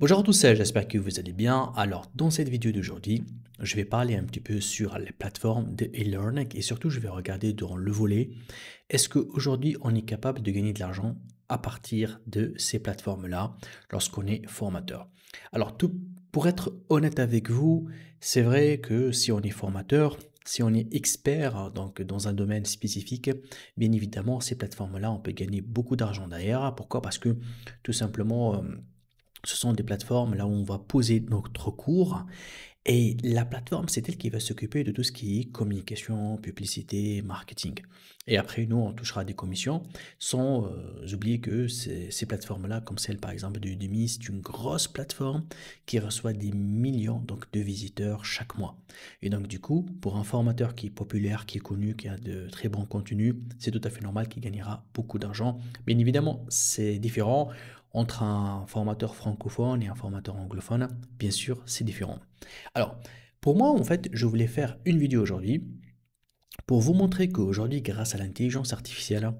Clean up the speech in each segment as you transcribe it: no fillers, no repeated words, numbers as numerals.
Bonjour à tous, j'espère que vous allez bien. Alors, dans cette vidéo d'aujourd'hui, je vais parler un petit peu sur les plateformes de e-learning et surtout, je vais regarder dans le volet, est-ce qu'aujourd'hui, on est capable de gagner de l'argent à partir de ces plateformes-là lorsqu'on est formateur? Alors, pour être honnête avec vous, c'est vrai que si on est formateur, si on est expert donc dans un domaine spécifique, bien évidemment, ces plateformes-là, on peut gagner beaucoup d'argent derrière. Pourquoi? Parce que tout simplement, ce sont des plateformes là où on va poser notre cours et la plateforme, c'est elle qui va s'occuper de tout ce qui est communication, publicité, marketing. Et après, nous, on touchera des commissions sans oublier que ces plateformes-là, comme celle par exemple de Udemy, c'est une grosse plateforme qui reçoit des millions donc, de visiteurs chaque mois. Et donc, du coup, pour un formateur qui est populaire, qui est connu, qui a de très bons contenus, c'est tout à fait normal qu'il gagnera beaucoup d'argent. Bien évidemment, c'est différent entre un formateur francophone et un formateur anglophone. Bien sûr, c'est différent. Alors, pour moi, en fait, je voulais faire une vidéo aujourd'hui pour vous montrer qu'aujourd'hui, grâce à l'intelligence artificielle,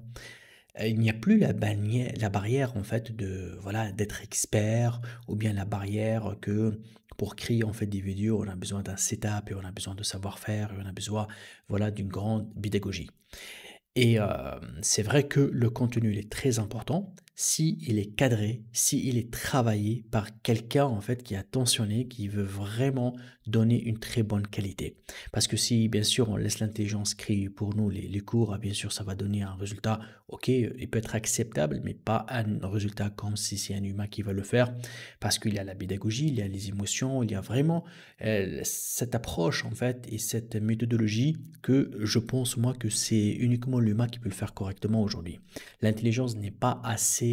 il n'y a plus la barrière en fait de voilà d'être expert ou bien la barrière que pour créer en fait des vidéos, on a besoin d'un setup et on a besoin de savoir-faire et on a besoin voilà d'une grande pédagogie. Et c'est vrai que le contenu, il est très important si il est cadré, si il est travaillé par quelqu'un, en fait, qui est attentionné, qui veut vraiment donner une très bonne qualité. Parce que si, bien sûr, on laisse l'intelligence créer pour nous les cours, ah, bien sûr, ça va donner un résultat, OK, il peut être acceptable, mais pas un résultat comme si c'est un humain qui va le faire, parce qu'il y a la pédagogie, il y a les émotions, il y a vraiment cette approche, en fait, et cette méthodologie que je pense, moi, que c'est uniquement l'humain qui peut le faire correctement aujourd'hui. L'intelligence n'est pas assez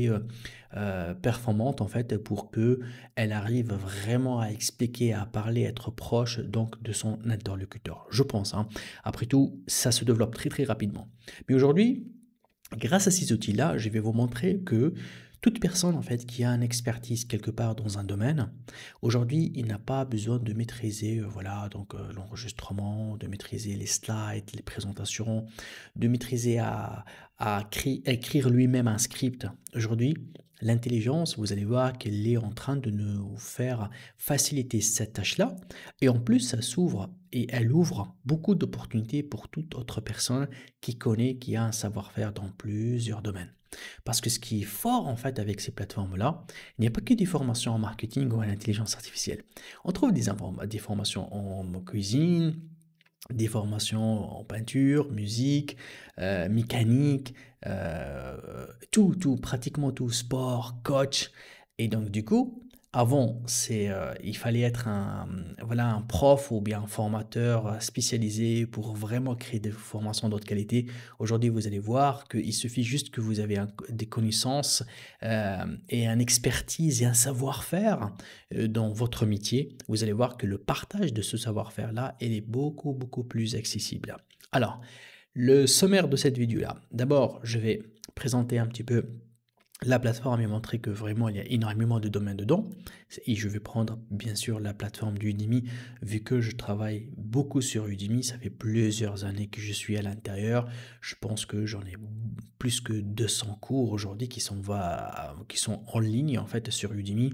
performante, en fait, pour que elle arrive vraiment à expliquer, à parler, à être proche, donc, de son interlocuteur. Je pense, hein. Après tout, ça se développe très, très rapidement. Mais aujourd'hui, grâce à ces outils-là, je vais vous montrer que toute personne en fait qui a une expertise quelque part dans un domaine, aujourd'hui, il n'a pas besoin de maîtriser voilà donc l'enregistrement, de maîtriser les slides, les présentations, de maîtriser à écrire lui-même un script. Aujourd'hui, l'intelligence, vous allez voir qu'elle est en train de nous faire faciliter cette tâche-là et en plus, ça s'ouvre et elle ouvre beaucoup d'opportunités pour toute autre personne qui connaît, qui a un savoir-faire dans plusieurs domaines. Parce que ce qui est fort en fait avec ces plateformes-là, il n'y a pas que des formations en marketing ou en intelligence artificielle. On trouve des formations en cuisine, des formations en peinture, musique, mécanique, pratiquement tout, sport, coach. Et donc du coup, avant, il fallait être voilà, un prof ou bien un formateur spécialisé pour vraiment créer des formations d'autre qualité. Aujourd'hui, vous allez voir qu'il suffit juste que vous avez des connaissances et une expertise et un savoir-faire dans votre métier. Vous allez voir que le partage de ce savoir-faire-là, il est beaucoup, beaucoup plus accessible. Alors, le sommaire de cette vidéo-là. D'abord, je vais présenter un petit peu la plateforme et montrer que vraiment il y a énormément de domaines dedans. Et je vais prendre bien sûr la plateforme d'Udemy, vu que je travaille beaucoup sur Udemy, ça fait plusieurs années que je suis à l'intérieur. Je pense que j'en ai plus que 200 cours aujourd'hui qui sont en ligne en fait sur Udemy.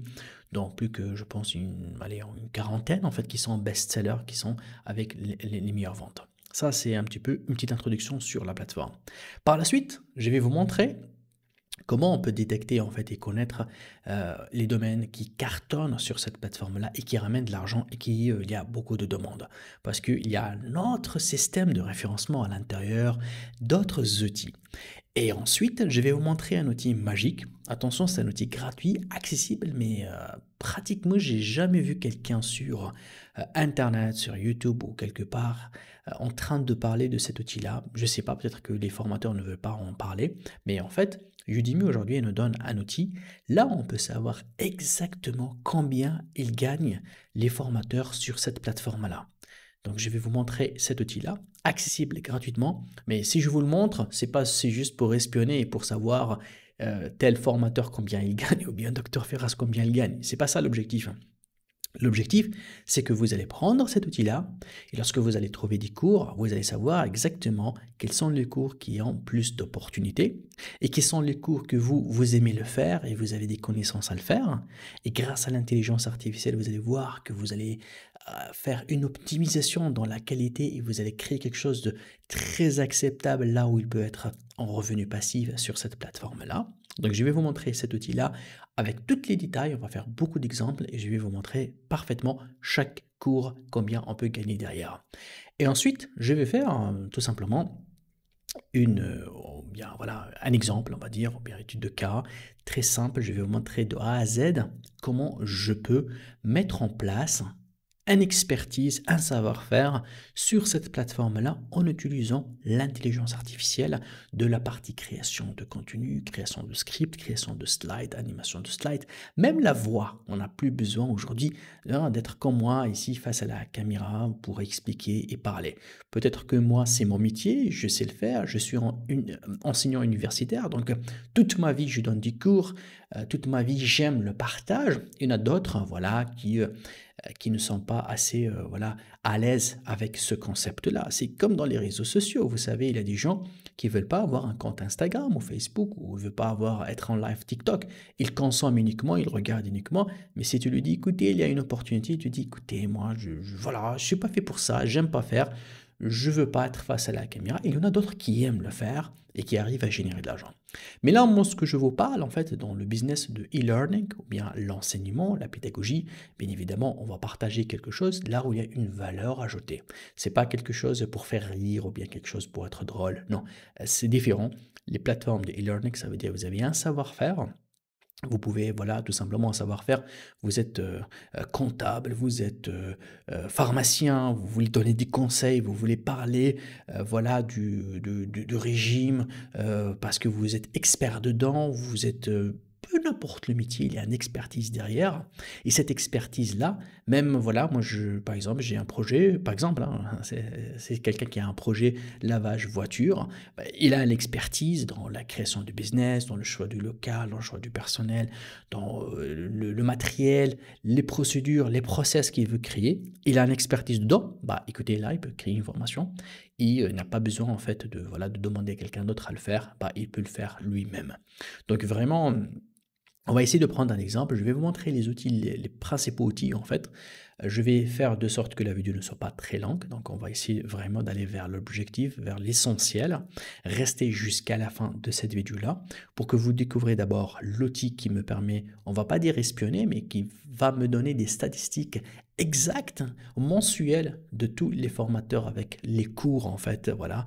Donc plus que je pense allez, une quarantaine en fait qui sont best-sellers, qui sont avec les meilleures ventes. Ça, c'est un petit peu une petite introduction sur la plateforme. Par la suite, je vais vous montrer comment on peut détecter en fait et connaître les domaines qui cartonnent sur cette plateforme-là et qui ramènent de l'argent et qui il y a beaucoup de demandes. Parce qu'il y a un autre système de référencement à l'intérieur, d'autres outils. Et ensuite, je vais vous montrer un outil magique. Attention, c'est un outil gratuit, accessible, mais pratiquement, j'ai jamais vu quelqu'un sur Internet, sur YouTube ou quelque part en train de parler de cet outil-là. Je sais pas, peut-être que les formateurs ne veulent pas en parler, mais en fait, Udemy aujourd'hui nous donne un outil. Là, on peut savoir exactement combien ils gagnent les formateurs sur cette plateforme-là. Donc, je vais vous montrer cet outil-là, accessible gratuitement. Mais si je vous le montre, c'est juste pour espionner et pour savoir tel formateur combien il gagne ou bien Dr Ferraz combien il gagne. C'est pas ça l'objectif. L'objectif, c'est que vous allez prendre cet outil-là et lorsque vous allez trouver des cours, vous allez savoir exactement quels sont les cours qui ont plus d'opportunités et quels sont les cours que vous aimez le faire et vous avez des connaissances à le faire. Et grâce à l'intelligence artificielle, vous allez voir que vous allez faire une optimisation dans la qualité et vous allez créer quelque chose de très acceptable là où il peut être en revenu passif sur cette plateforme-là. Donc, je vais vous montrer cet outil-là avec tous les détails. On va faire beaucoup d'exemples et je vais vous montrer parfaitement chaque cours, combien on peut gagner derrière. Et ensuite, je vais faire tout simplement voilà, un exemple, on va dire, ou bien étude de cas très simple. Je vais vous montrer de A à Z comment je peux mettre en place une expertise, un savoir-faire sur cette plateforme-là en utilisant l'intelligence artificielle de la partie création de contenu, création de script, création de slides, animation de slides, même la voix. On n'a plus besoin aujourd'hui d'être comme moi ici face à la caméra pour expliquer et parler. Peut-être que moi, c'est mon métier, je sais le faire, je suis enseignant universitaire, donc toute ma vie, je donne des cours, toute ma vie, j'aime le partage. Il y en a d'autres, voilà, qui ne sont pas assez voilà, à l'aise avec ce concept-là. C'est comme dans les réseaux sociaux. Vous savez, il y a des gens qui ne veulent pas avoir un compte Instagram ou Facebook ou ne veulent pas être en live TikTok. Ils consomment uniquement, ils regardent uniquement. Mais si tu lui dis, écoutez, il y a une opportunité, tu dis, écoutez, moi, voilà, je ne suis pas fait pour ça, j'aime pas faire, je ne veux pas être face à la caméra. Il y en a d'autres qui aiment le faire et qui arrivent à générer de l'argent. Mais là, moi, ce que je vous parle, en fait, dans le business de e-learning, ou bien l'enseignement, la pédagogie, bien évidemment, on va partager quelque chose là où il y a une valeur ajoutée. C'est pas quelque chose pour faire rire ou bien quelque chose pour être drôle. Non, c'est différent. Les plateformes de e-learning, ça veut dire que vous avez un savoir-faire. Vous pouvez, voilà, tout simplement un savoir-faire. Vous êtes comptable, vous êtes pharmacien, vous voulez donner des conseils, vous voulez parler, voilà, du régime parce que vous êtes expert dedans, vous êtes peu n'importe le métier, il y a une expertise derrière. Et cette expertise-là, même, voilà, moi, par exemple, j'ai un projet, par exemple, hein, c'est quelqu'un qui a un projet lavage voiture, il a l'expertise dans la création du business, dans le choix du local, dans le choix du personnel, dans le matériel, les procédures, les process qu'il veut créer. Il a une expertise dedans. Bah, écoutez, là, il peut créer une formation. Il n'a pas besoin, en fait, voilà, de demander à quelqu'un d'autre à le faire. Bah, il peut le faire lui-même. Donc, vraiment, on va essayer de prendre un exemple. Je vais vous montrer les outils, les principaux outils, en fait. Je vais faire de sorte que la vidéo ne soit pas très longue. Donc, on va essayer vraiment d'aller vers l'objectif, vers l'essentiel. Restez jusqu'à la fin de cette vidéo-là pour que vous découvrez d'abord l'outil qui me permet, on va pas dire espionner, mais qui va me donner des statistiques exactes, mensuelles de tous les formateurs avec les cours, en fait, voilà.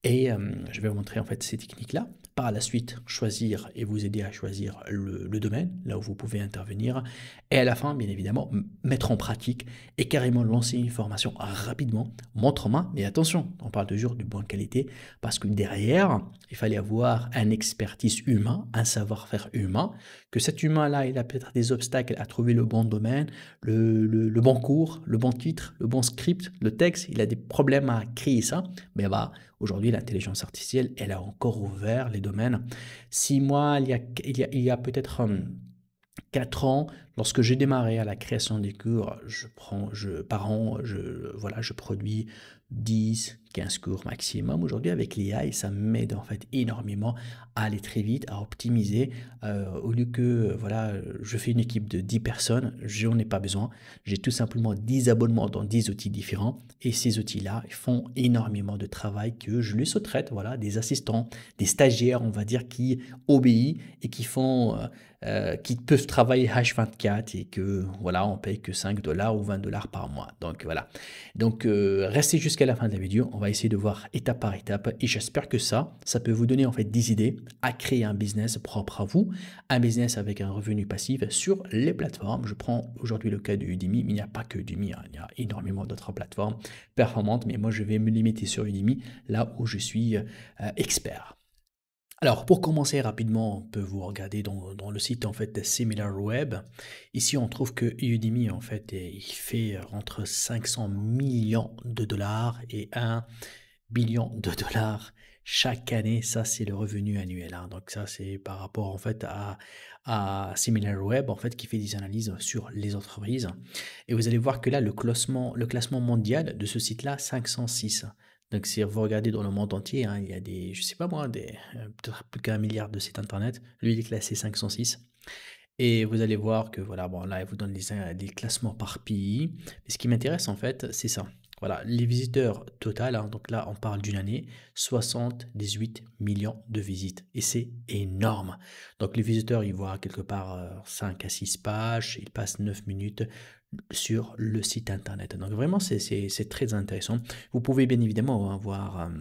Et je vais vous montrer en fait ces techniques-là. Par la suite, choisir et vous aider à choisir le domaine, là où vous pouvez intervenir. Et à la fin, bien évidemment, mettre en pratique et carrément lancer une formation rapidement, montre en main. Mais attention, on parle toujours de bonne qualité parce que derrière, il fallait avoir un expertise humain, un savoir-faire humain, que cet humain-là, il a peut-être des obstacles à trouver le bon domaine, le bon cours, le bon titre, le bon script, le texte, il a des problèmes à créer ça. Mais bah, aujourd'hui, l'intelligence artificielle, elle a encore ouvert les domaines. Si moi, il y a peut-être 4 ans, lorsque j'ai démarré à la création des cours, par an, voilà, je produis 10, 15 cours maximum. Aujourd'hui, avec l'IA, ça m'aide en fait énormément à aller très vite, à optimiser. Au lieu que voilà, je fais une équipe de 10 personnes, j'en ai pas besoin. J'ai tout simplement 10 abonnements dans 10 outils différents. Et ces outils-là font énormément de travail que je les sous-traite. Voilà, des assistants, des stagiaires, on va dire, qui obéissent et qui peuvent travailler H24 et que voilà, on paye que 5 $ ou 20 $ par mois. Donc voilà. Donc restez jusqu'à la fin de la vidéo. On va essayer de voir étape par étape et j'espère que ça peut vous donner en fait des idées à créer un business propre à vous, un business avec un revenu passif sur les plateformes. Je prends aujourd'hui le cas de Udemy, mais il n'y a pas que Udemy, hein. Il y a énormément d'autres plateformes performantes, mais moi je vais me limiter sur Udemy, là où je suis expert. Alors, pour commencer rapidement, on peut vous regarder dans le site en fait SimilarWeb. Ici, on trouve que Udemy en fait, il fait entre 500 millions de dollars et 1 billion de dollars chaque année. Ça, c'est le revenu annuel, hein. Donc ça, c'est par rapport en fait à SimilarWeb en fait qui fait des analyses sur les entreprises. Et vous allez voir que là, le classement mondial de ce site-là, 506. Donc si vous regardez dans le monde entier, hein, il y a des, je sais pas moi, peut-être plus qu'un milliard de sites internet. Lui, il est classé 506. Et vous allez voir que voilà, bon là, il vous donne des classements par pays. Mais ce qui m'intéresse en fait, c'est ça. Voilà, les visiteurs total, hein, donc là, on parle d'une année, 78 millions de visites. Et c'est énorme. Donc les visiteurs, ils voient quelque part 5 à 6 pages, ils passent 9 minutes sur le site internet. Donc vraiment, c'est très intéressant. Vous pouvez bien évidemment avoir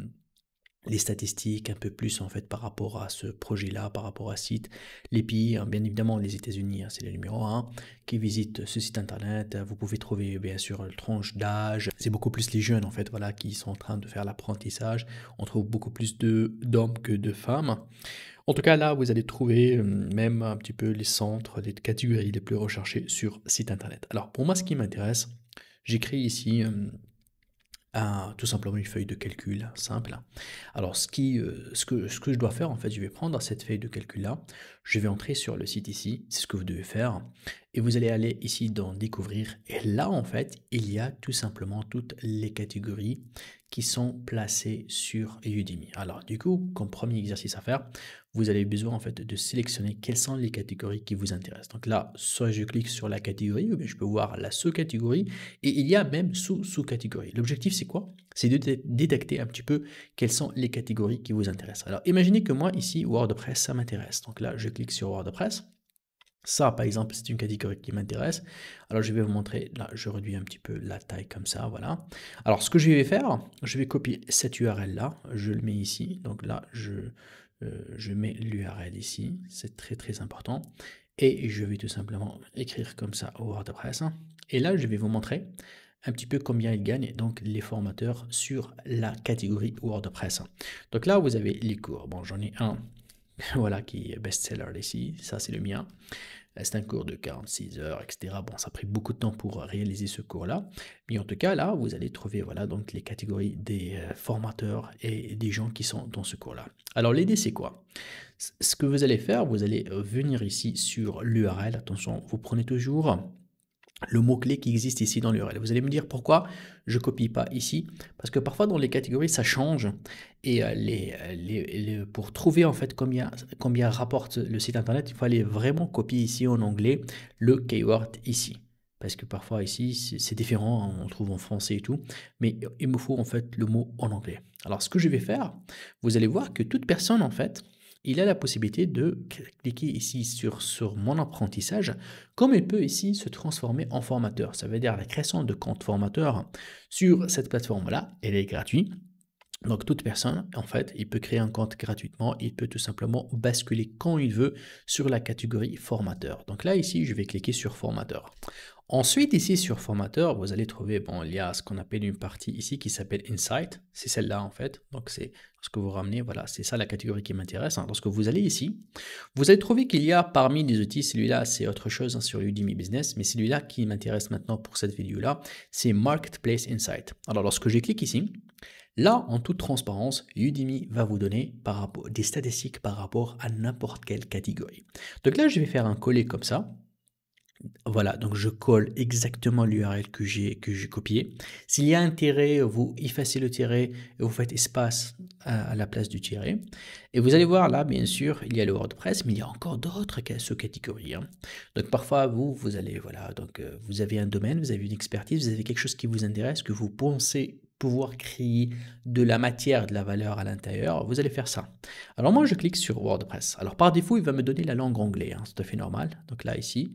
les statistiques un peu plus en fait par rapport à ce projet-là, par rapport à ce site. Les pays, hein, bien évidemment les États-Unis, hein, c'est le numéro un qui visite ce site internet. Vous pouvez trouver bien sûr une tranche d'âge. C'est beaucoup plus les jeunes en fait, voilà, qui sont en train de faire l'apprentissage. On trouve beaucoup plus d'hommes que de femmes. En tout cas, là, vous allez trouver même un petit peu les centres, les catégories les plus recherchées sur site internet. Alors, pour moi, ce qui m'intéresse, j'écris ici tout simplement une feuille de calcul simple. Alors, ce que je dois faire, en fait, je vais prendre cette feuille de calcul-là, je vais entrer sur le site ici, c'est ce que vous devez faire, et vous allez aller ici dans Découvrir, et là, en fait, il y a tout simplement toutes les catégories qui sont placées sur Udemy. Alors, du coup, comme premier exercice à faire, vous avez besoin, en fait, de sélectionner quelles sont les catégories qui vous intéressent. Donc là, soit je clique sur la catégorie, ou bien je peux voir la sous-catégorie, et il y a même sous-catégories. L'objectif, c'est quoi? C'est de détecter un petit peu quelles sont les catégories qui vous intéressent. Alors, imaginez que moi, ici, WordPress, ça m'intéresse. Donc là, je clique sur WordPress. Ça, par exemple, c'est une catégorie qui m'intéresse. Alors, je vais vous montrer, là, je réduis un petit peu la taille comme ça, voilà. Alors, ce que je vais faire, je vais copier cette URL-là, je le mets ici. Donc là, je mets l'URL ici, c'est très, très important. Et je vais tout simplement écrire comme ça au WordPress. Et là, je vais vous montrer un petit peu combien ils gagnent, donc les formateurs sur la catégorie WordPress. Donc là, vous avez les cours. Bon, j'en ai un, voilà, qui est best-seller ici. Ça, c'est le mien. C'est un cours de 46 heures, etc. Bon, ça a pris beaucoup de temps pour réaliser ce cours-là. Mais en tout cas, là, vous allez trouver voilà, donc les catégories des formateurs et des gens qui sont dans ce cours-là. Alors, l'idée, c'est quoi? Ce que vous allez faire, vous allez venir ici sur l'URL. Attention, vous prenez toujours le mot-clé qui existe ici dans l'URL. Vous allez me dire pourquoi je ne copie pas ici. Parce que parfois dans les catégories, ça change. Et pour trouver en fait combien rapporte le site internet, il faut aller vraiment copier ici en anglais le keyword ici. Parce que parfois ici, c'est différent, hein, on trouve en français et tout. Mais il me faut en fait le mot en anglais. Alors ce que je vais faire, vous allez voir que toute personne en fait, il a la possibilité de cliquer ici sur mon apprentissage, comme il peut ici se transformer en formateur. Ça veut dire la création de compte formateur sur cette plateforme-là, elle est gratuite. Donc toute personne, en fait, il peut créer un compte gratuitement, il peut tout simplement basculer quand il veut sur la catégorie formateur. Donc là, ici, je vais cliquer sur formateur. Ensuite, ici sur formateur, vous allez trouver, bon, il y a ce qu'on appelle une partie ici qui s'appelle Insight. C'est celle-là, en fait. Donc c'est ce que vous ramenez, voilà, c'est ça la catégorie qui m'intéresse, hein. Lorsque vous allez ici, vous allez trouver qu'il y a parmi les outils, celui-là, c'est autre chose, hein, sur Udemy Business, mais celui-là qui m'intéresse maintenant pour cette vidéo-là, c'est Marketplace Insight. Alors lorsque je clique ici, là, en toute transparence, Udemy va vous donner des statistiques par rapport à n'importe quelle catégorie. Donc là, je vais faire un coller comme ça. Voilà, donc je colle exactement l'URL que j'ai copié. S'il y a un tiret, vous effacez le tiret et vous faites espace à la place du tiret. Et vous allez voir là, bien sûr, il y a le WordPress, mais il y a encore d'autres sous-catégories, hein. Donc parfois, vous allez, voilà, donc vous avez un domaine, vous avez une expertise, vous avez quelque chose qui vous intéresse, que vous pensez pouvoir créer de la matière, de la valeur à l'intérieur, vous allez faire ça. Alors moi, je clique sur WordPress. Alors par défaut, il va me donner la langue anglaise, hein, c'est tout à fait normal. Donc là, ici,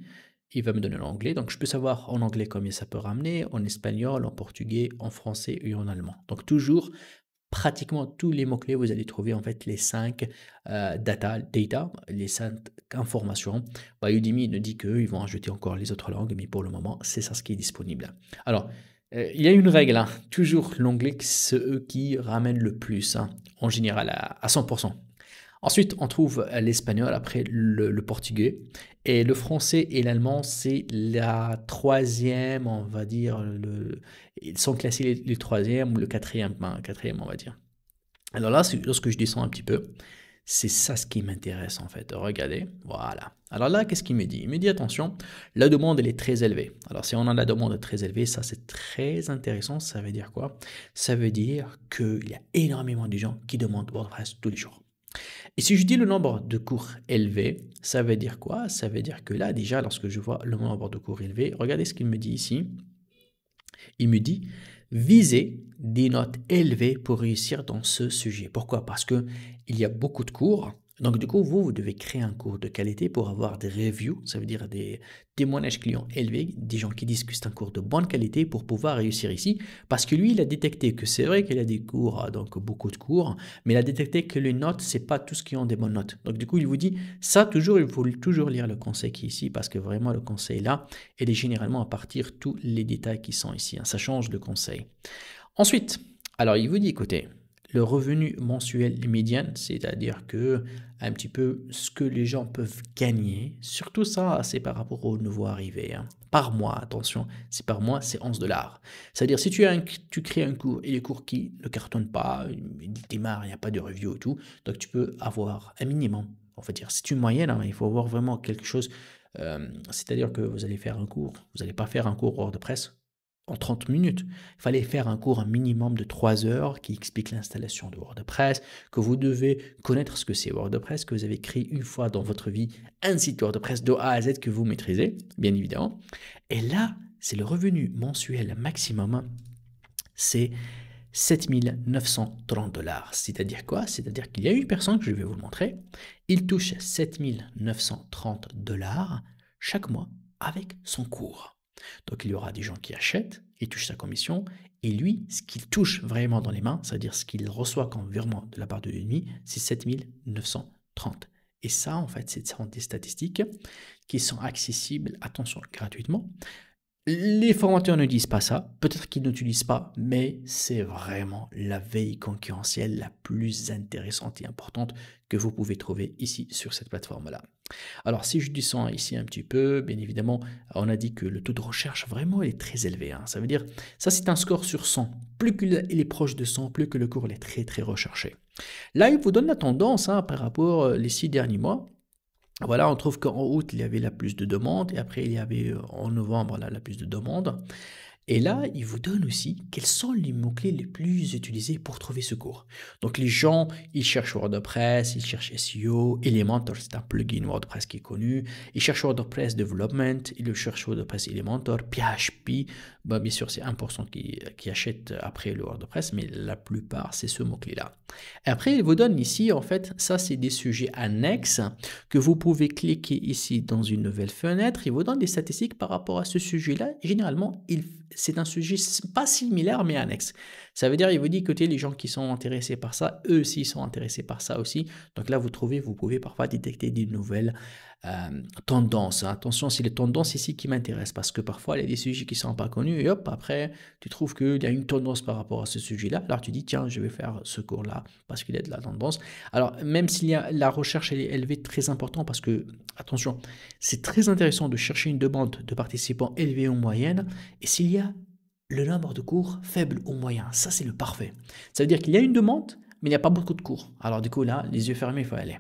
il va me donner l'anglais. Donc, je peux savoir en anglais combien ça peut ramener, en espagnol, en portugais, en français et en allemand. Donc, toujours, pratiquement tous les mots-clés, vous allez trouver en fait les 5 data, les 5 informations. Udemy ne dit qu'eux, ils vont ajouter encore les autres langues, mais pour le moment, c'est ça ce qui est disponible. Alors, il y a une règle, hein, toujours l'anglais, c'est eux qui ramènent le plus, hein, en général à 100%. Ensuite, on trouve l'espagnol, après le portugais. Et le français et l'allemand, c'est la troisième, on va dire. Ils sont classés les troisièmes ou le quatrième, on va dire. Alors là, lorsque je descends un petit peu, c'est ça ce qui m'intéresse en fait. Regardez, voilà. Alors là, qu'est-ce qu'il me dit? Il me dit attention, la demande elle est très élevée. Alors si on a la demande très élevée, ça c'est très intéressant. Ça veut dire quoi? Ça veut dire qu'il y a énormément de gens qui demandent WordPress tous les jours. Et si je dis le nombre de cours élevé, ça veut dire quoi? Ça veut dire que là déjà, lorsque je vois le nombre de cours élevé, regardez ce qu'il me dit ici. Il me dit, visez des notes élevées pour réussir dans ce sujet. Pourquoi? Parce que il y a beaucoup de cours. Donc, du coup, vous devez créer un cours de qualité pour avoir des reviews, ça veut dire des témoignages clients élevés, des gens qui disent que c'est un cours de bonne qualité pour pouvoir réussir ici. Parce que lui, il a détecté que c'est vrai qu'il a des cours, donc beaucoup de cours, mais il a détecté que les notes, c'est pas tous qui ont des bonnes notes. Donc, du coup, il vous dit, ça, toujours, il faut toujours lire le conseil qui est ici parce que vraiment, le conseil là, il est généralement à partir tous les détails qui sont ici. Ça change le conseil. Ensuite, alors il vous dit, écoutez, le revenu mensuel médian, c'est-à-dire que un petit peu ce que les gens peuvent gagner, surtout ça, c'est par rapport aux nouveaux arrivés. Hein. Par mois, attention, c'est par mois, c'est 11 dollars. C'est-à-dire si tu crées un cours et les cours qui ne cartonnent pas, ils démarrent, il n'y a pas de review et tout, donc tu peux avoir un minimum. On va dire, c'est une moyenne, hein, il faut avoir vraiment quelque chose. C'est-à-dire que vous allez faire un cours, vous n'allez pas faire un cours WordPress en 30 minutes. Il fallait faire un cours un minimum de 3 heures qui explique l'installation de WordPress, que vous devez connaître ce que c'est WordPress, que vous avez créé une fois dans votre vie un site WordPress de A à Z que vous maîtrisez, bien évidemment. Et là, c'est le revenu mensuel maximum, c'est 7 930 dollars. C'est-à-dire quoi? C'est-à-dire qu'il y a une personne, que je vais vous le montrer, il touche 7 930 dollars chaque mois avec son cours. Donc il y aura des gens qui achètent, ils touchent sa commission, et lui, ce qu'il touche vraiment dans les mains, c'est-à-dire ce qu'il reçoit comme virement de la part de l'ennemi, c'est 7 930. Et ça, en fait, c'est des statistiques qui sont accessibles, attention, gratuitement. Les formateurs ne disent pas ça, peut-être qu'ils n'utilisent pas, mais c'est vraiment la veille concurrentielle la plus intéressante et importante que vous pouvez trouver ici sur cette plateforme-là. Alors si je descends ici un petit peu, bien évidemment, on a dit que le taux de recherche vraiment est très élevé. Hein. Ça veut dire, ça c'est un score sur 100. Plus qu'il est proche de 100, plus que le cours est très très recherché. Là, il vous donne la tendance hein, par rapport aux 6 derniers mois. Voilà, on trouve qu'en août, il y avait la plus de demandes et après, il y avait en novembre la plus de demandes. Et là, il vous donne aussi quels sont les mots-clés les plus utilisés pour trouver ce cours. Donc les gens, ils cherchent WordPress, ils cherchent SEO, Elementor, c'est un plugin WordPress qui est connu. Ils cherchent WordPress Development, ils cherchent WordPress Elementor, PHP. Bah, bien sûr, c'est 1% qui achètent après le WordPress, mais la plupart, c'est ce mot-clé-là. Après, il vous donne ici, en fait, ça, c'est des sujets annexes que vous pouvez cliquer ici dans une nouvelle fenêtre. Il vous donne des statistiques par rapport à ce sujet-là. Généralement, c'est un sujet pas similaire, mais annexe. Ça veut dire, il vous dit, écoutez, les gens qui sont intéressés par ça, eux aussi sont intéressés par ça aussi. Donc là, vous pouvez parfois détecter des nouvelles tendances. Attention, c'est les tendances ici qui m'intéressent parce que parfois, il y a des sujets qui ne sont pas connus et hop, après, tu trouves qu'il y a une tendance par rapport à ce sujet-là. Alors, tu dis, tiens, je vais faire ce cours-là parce qu'il y a de la tendance. Alors, même s'il y a la recherche, elle est élevée, très important parce que, attention, c'est très intéressant de chercher une demande de participants élevée ou moyenne. Et s'il y a le nombre de cours faible ou moyen, ça c'est le parfait. Ça veut dire qu'il y a une demande, mais il n'y a pas beaucoup de cours. Alors du coup là, les yeux fermés, il faut aller.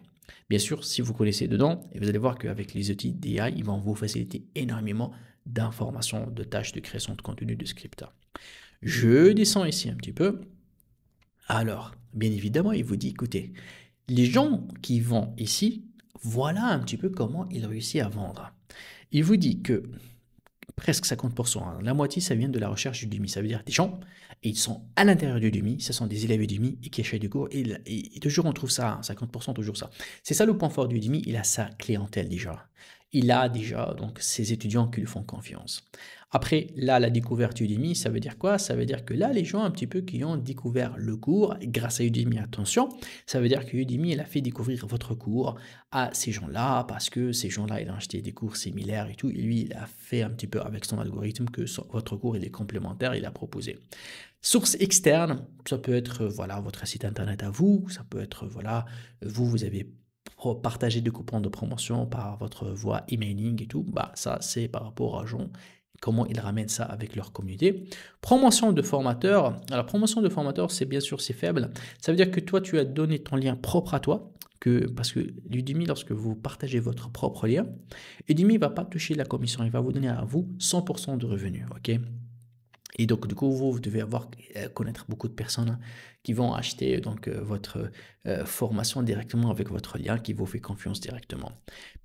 Bien sûr, si vous connaissez dedans, et vous allez voir qu'avec les outils d'IA, ils vont vous faciliter énormément d'informations, de tâches de création de contenu, de script. Je descends ici un petit peu. Alors, bien évidemment, il vous dit, écoutez, les gens qui vont ici, voilà un petit peu comment ils réussissent à vendre. Il vous dit que presque 50%, hein, la moitié, ça vient de la recherche du Udemy. Ça veut dire des gens, ils sont à l'intérieur du Udemy, ce sont des élèves Udemy et qui achètent du cours. Et toujours, on trouve ça, 50%, toujours ça. C'est ça le point fort du Udemy, il a sa clientèle déjà. Il a déjà donc ses étudiants qui lui font confiance. Après, là, la découverte Udemy, ça veut dire quoi? Ça veut dire que là, les gens un petit peu qui ont découvert le cours, grâce à Udemy, attention, ça veut dire que Udemy, elle a fait découvrir votre cours à ces gens-là, parce que ces gens-là, ils ont acheté des cours similaires et tout, et lui, il a fait un petit peu avec son algorithme que votre cours, il est complémentaire, il a proposé. Source externe, ça peut être, voilà, votre site internet à vous, ça peut être, voilà, vous avez partagé des coupons de promotion par votre voie emailing et tout, bah ça, c'est par rapport à gens comment ils ramènent ça avec leur communauté. Promotion de formateur. Alors, promotion de formateur, c'est bien sûr, c'est faible. Ça veut dire que toi, tu as donné ton lien propre à toi. Parce que Udemy, lorsque vous partagez votre propre lien, Udemy ne va pas toucher la commission. Il va vous donner à vous 100% de revenus. Ok? Et donc, du coup, vous devez connaître beaucoup de personnes qui vont acheter donc, votre formation directement avec votre lien qui vous fait confiance directement.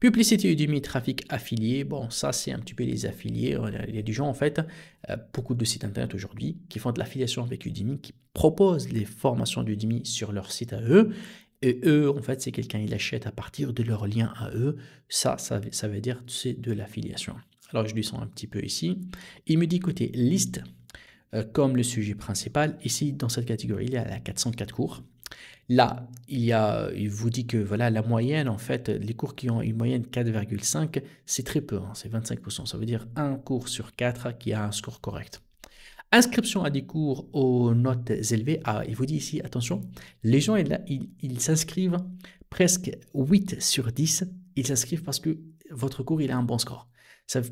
Publicité Udemy, trafic affilié. Bon, ça, c'est un petit peu les affiliés. Il y a des gens, en fait, beaucoup de sites internet aujourd'hui qui font de l'affiliation avec Udemy, qui proposent les formations d'Udemy sur leur site à eux. Et eux, en fait, c'est quelqu'un, il achète à partir de leur lien à eux. Ça veut dire c'est de l'affiliation. Alors, je descends un petit peu ici. Il me dit côté liste, comme le sujet principal. Ici, dans cette catégorie, il y a 404 cours. Là, il vous dit que voilà, la moyenne, en fait, les cours qui ont une moyenne 4,5, c'est très peu, hein, c'est 25%. Ça veut dire un cours sur 4 qui a un score correct. Inscription à des cours aux notes élevées. Ah, il vous dit ici, attention, les gens, ils s'inscrivent presque 8 sur 10. Ils s'inscrivent parce que votre cours, il a un bon score.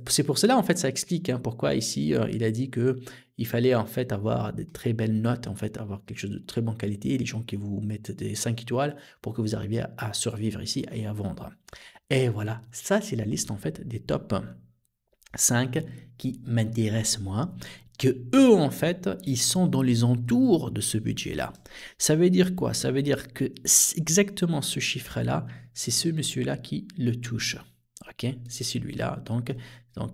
C'est pour cela, en fait, ça explique pourquoi ici, il a dit qu'il fallait, en fait, avoir des très belles notes, en fait, avoir quelque chose de très bonne qualité, les gens qui vous mettent des 5 étoiles pour que vous arriviez à survivre ici et à vendre. Et voilà, ça, c'est la liste, en fait, des top 5 qui m'intéressent moi, que eux, en fait, ils sont dans les entours de ce budget-là. Ça veut dire quoi? Ça veut dire que exactement ce chiffre-là, c'est ce monsieur-là qui le touche. Ok, c'est celui-là, donc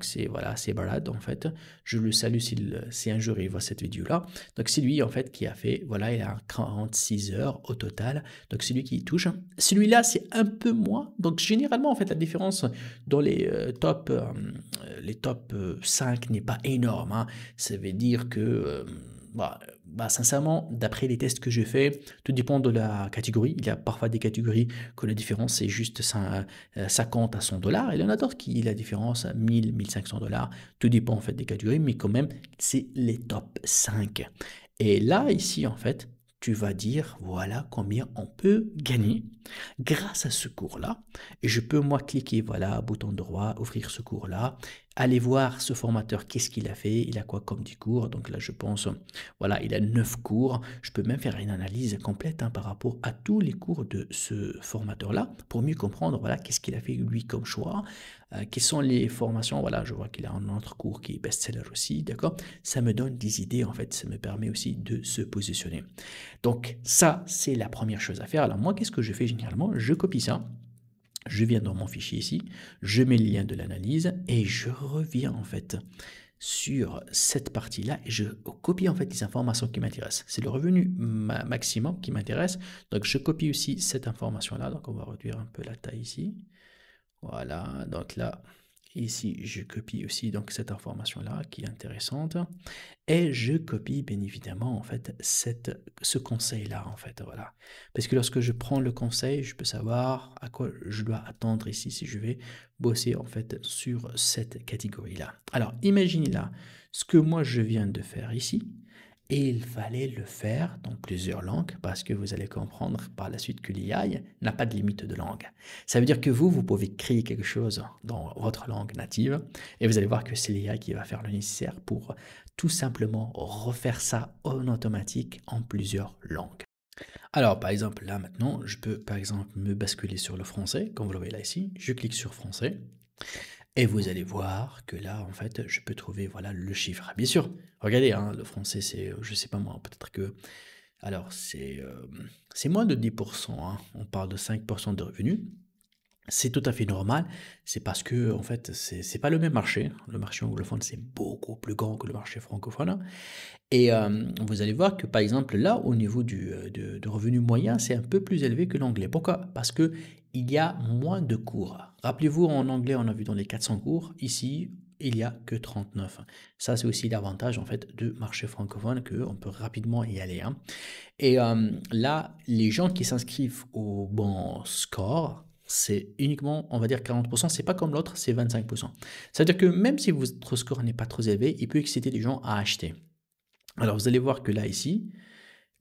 c'est voilà, c'est Brad en fait. Je le salue si un jour il voit cette vidéo-là. Donc c'est lui en fait qui a fait, voilà, il a 46 heures au total. Donc c'est lui qui touche. Celui-là c'est un peu moins. Donc généralement en fait la différence dans les top 5 n'est pas énorme. Hein. Ça veut dire que sincèrement, d'après les tests que j'ai faits, tout dépend de la catégorie. Il y a parfois des catégories que la différence c'est juste 50 à 100 dollars. Il y en a d'autres qui la différence à 1000, 1500 dollars. Tout dépend en fait des catégories, mais quand même, c'est les top 5. Et là, ici, en fait, tu vas dire, voilà combien on peut gagner grâce à ce cours-là. Et je peux, moi, cliquer, voilà, bouton droit, ouvrir ce cours-là, aller voir ce formateur, qu'est-ce qu'il a fait, il a quoi comme 10 cours. Donc là, je pense, voilà, il a 9 cours. Je peux même faire une analyse complète par rapport à tous les cours de ce formateur-là pour mieux comprendre, voilà, qu'est-ce qu'il a fait lui comme choix, quelles sont les formations. Voilà, je vois qu'il a un autre cours qui est best-seller aussi, d'accord. Ça me donne des idées, en fait, ça me permet aussi de se positionner. Donc ça, c'est la première chose à faire. Alors moi, qu'est-ce que je fais généralement? Je copie ça. Je viens dans mon fichier ici, je mets le lien de l'analyse et je reviens en fait sur cette partie-là et je copie en fait les informations qui m'intéressent. C'est le revenu maximum qui m'intéresse. Donc je copie aussi cette information-là. Donc on va réduire un peu la taille ici. Voilà, donc là, ici, je copie aussi donc cette information-là qui est intéressante. Et je copie bien évidemment en fait ce conseil-là en fait, voilà. Parce que lorsque je prends le conseil, je peux savoir à quoi je dois attendre ici si je vais bosser en fait sur cette catégorie-là. Alors, imaginez là ce que moi je viens de faire ici. Et il fallait le faire dans plusieurs langues parce que vous allez comprendre par la suite que l'AI n'a pas de limite de langue. Ça veut dire que vous pouvez créer quelque chose dans votre langue native et vous allez voir que c'est l'AI qui va faire le nécessaire pour tout simplement refaire ça en automatique en plusieurs langues. Alors, par exemple, là maintenant, je peux par exemple me basculer sur le français, comme vous le voyez là ici. Je clique sur français. Et vous allez voir que là, en fait, je peux trouver, voilà, le chiffre. Bien sûr, regardez, hein, le français, c'est, je sais pas moi, peut-être que... Alors, c'est moins de 10%, hein, on parle de 5% de revenus. C'est tout à fait normal, c'est parce que, en fait, c'est pas le même marché. Le marché anglophone, c'est beaucoup plus grand que le marché francophone. Et vous allez voir que, par exemple, là, au niveau de revenu moyen, c'est un peu plus élevé que l'anglais. Pourquoi? Parce que il y a moins de cours. Rappelez-vous, en anglais, on a vu dans les 400 cours. Ici, il n'y a que 39. Ça, c'est aussi l'avantage, en fait, de marché francophone, qu'on peut rapidement y aller. Hein. Et là, les gens qui s'inscrivent au bon score, c'est uniquement, on va dire 40%, c'est pas comme l'autre, c'est 25%. C'est-à-dire que même si votre score n'est pas trop élevé, il peut exciter les gens à acheter. Alors, vous allez voir que là, ici,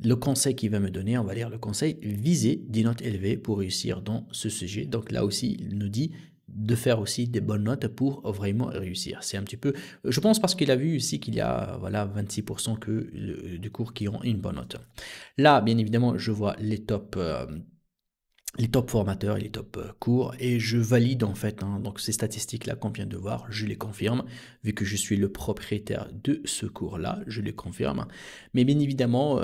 le conseil qu'il va me donner, on va lire le conseil, viser des notes élevées pour réussir dans ce sujet. Donc là aussi, il nous dit de faire aussi des bonnes notes pour vraiment réussir. C'est un petit peu, je pense parce qu'il a vu ici qu'il y a voilà 26% du cours qui ont une bonne note. Là, bien évidemment, je vois les top formateurs et les top cours et je valide en fait, hein, donc ces statistiques-là qu'on vient de voir, je les confirme, vu que je suis le propriétaire de ce cours-là, je les confirme. Mais bien évidemment,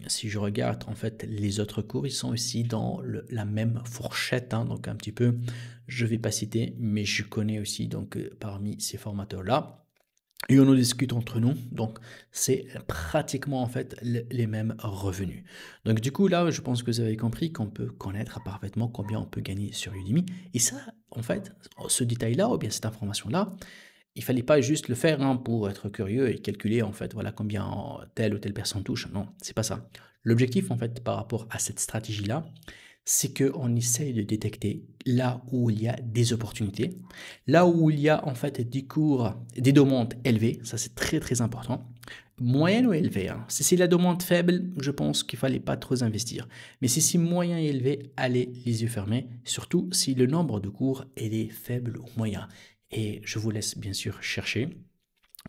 si je regarde en fait les autres cours, ils sont aussi dans la même fourchette, hein, donc un petit peu, je vais pas citer, mais je connais aussi donc parmi ces formateurs-là. Et on en discute entre nous, donc c'est pratiquement en fait les mêmes revenus. Donc du coup là, je pense que vous avez compris qu'on peut connaître parfaitement combien on peut gagner sur Udemy. Et ça, en fait, ce détail-là ou bien cette information-là, il fallait pas juste le faire hein, pour être curieux et calculer en fait voilà combien telle ou telle personne touche. Non, c'est pas ça. L'objectif en fait par rapport à cette stratégie-là, c'est qu'on essaye de détecter là où il y a des opportunités, là où il y a en fait des cours, des demandes élevées, ça c'est très très important, moyenne ou élevée. Hein. Si c'est la demande faible, je pense qu'il ne fallait pas trop investir. Mais si c'est moyen et élevé, allez les yeux fermés, surtout si le nombre de cours est faible ou moyen. Et je vous laisse bien sûr chercher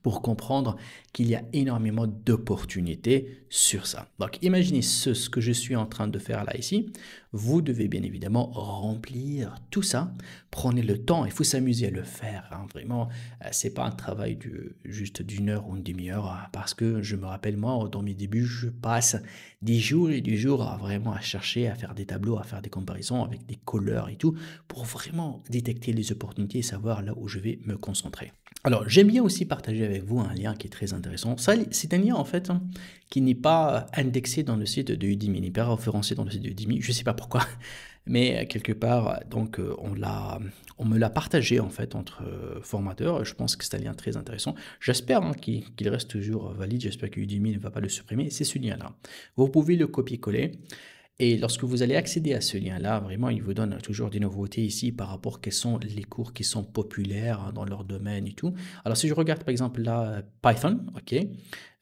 pour comprendre qu'il y a énormément d'opportunités sur ça. Donc imaginez ce que je suis en train de faire là ici. Vous devez bien évidemment remplir tout ça. Prenez le temps, il faut s'amuser à le faire. Hein. Vraiment, c'est pas un travail juste d'une heure ou une demi-heure hein, parce que je me rappelle moi, dans mes débuts, je passe des jours et des jours à vraiment à chercher, à faire des tableaux, à faire des comparaisons avec des couleurs et tout pour vraiment détecter les opportunités et savoir là où je vais me concentrer. Alors, j'aime bien aussi partager avec vous un lien qui est très intéressant. Ça, c'est un lien en fait hein, qui n'est pas indexé dans le site de Udemy, il n'est pas référencé dans le site de Udemy. Je ne sais pas pourquoi, mais quelque part, donc on me l'a partagé en fait entre formateurs. Je pense que c'est un lien très intéressant. J'espère hein, qu'il reste toujours valide. J'espère que Udemy ne va pas le supprimer. C'est ce lien-là. Vous pouvez le copier-coller. Et lorsque vous allez accéder à ce lien-là, vraiment, il vous donne toujours des nouveautés ici par rapport à quels sont les cours qui sont populaires hein, dans leur domaine et tout. Alors, si je regarde par exemple là, Python, ok,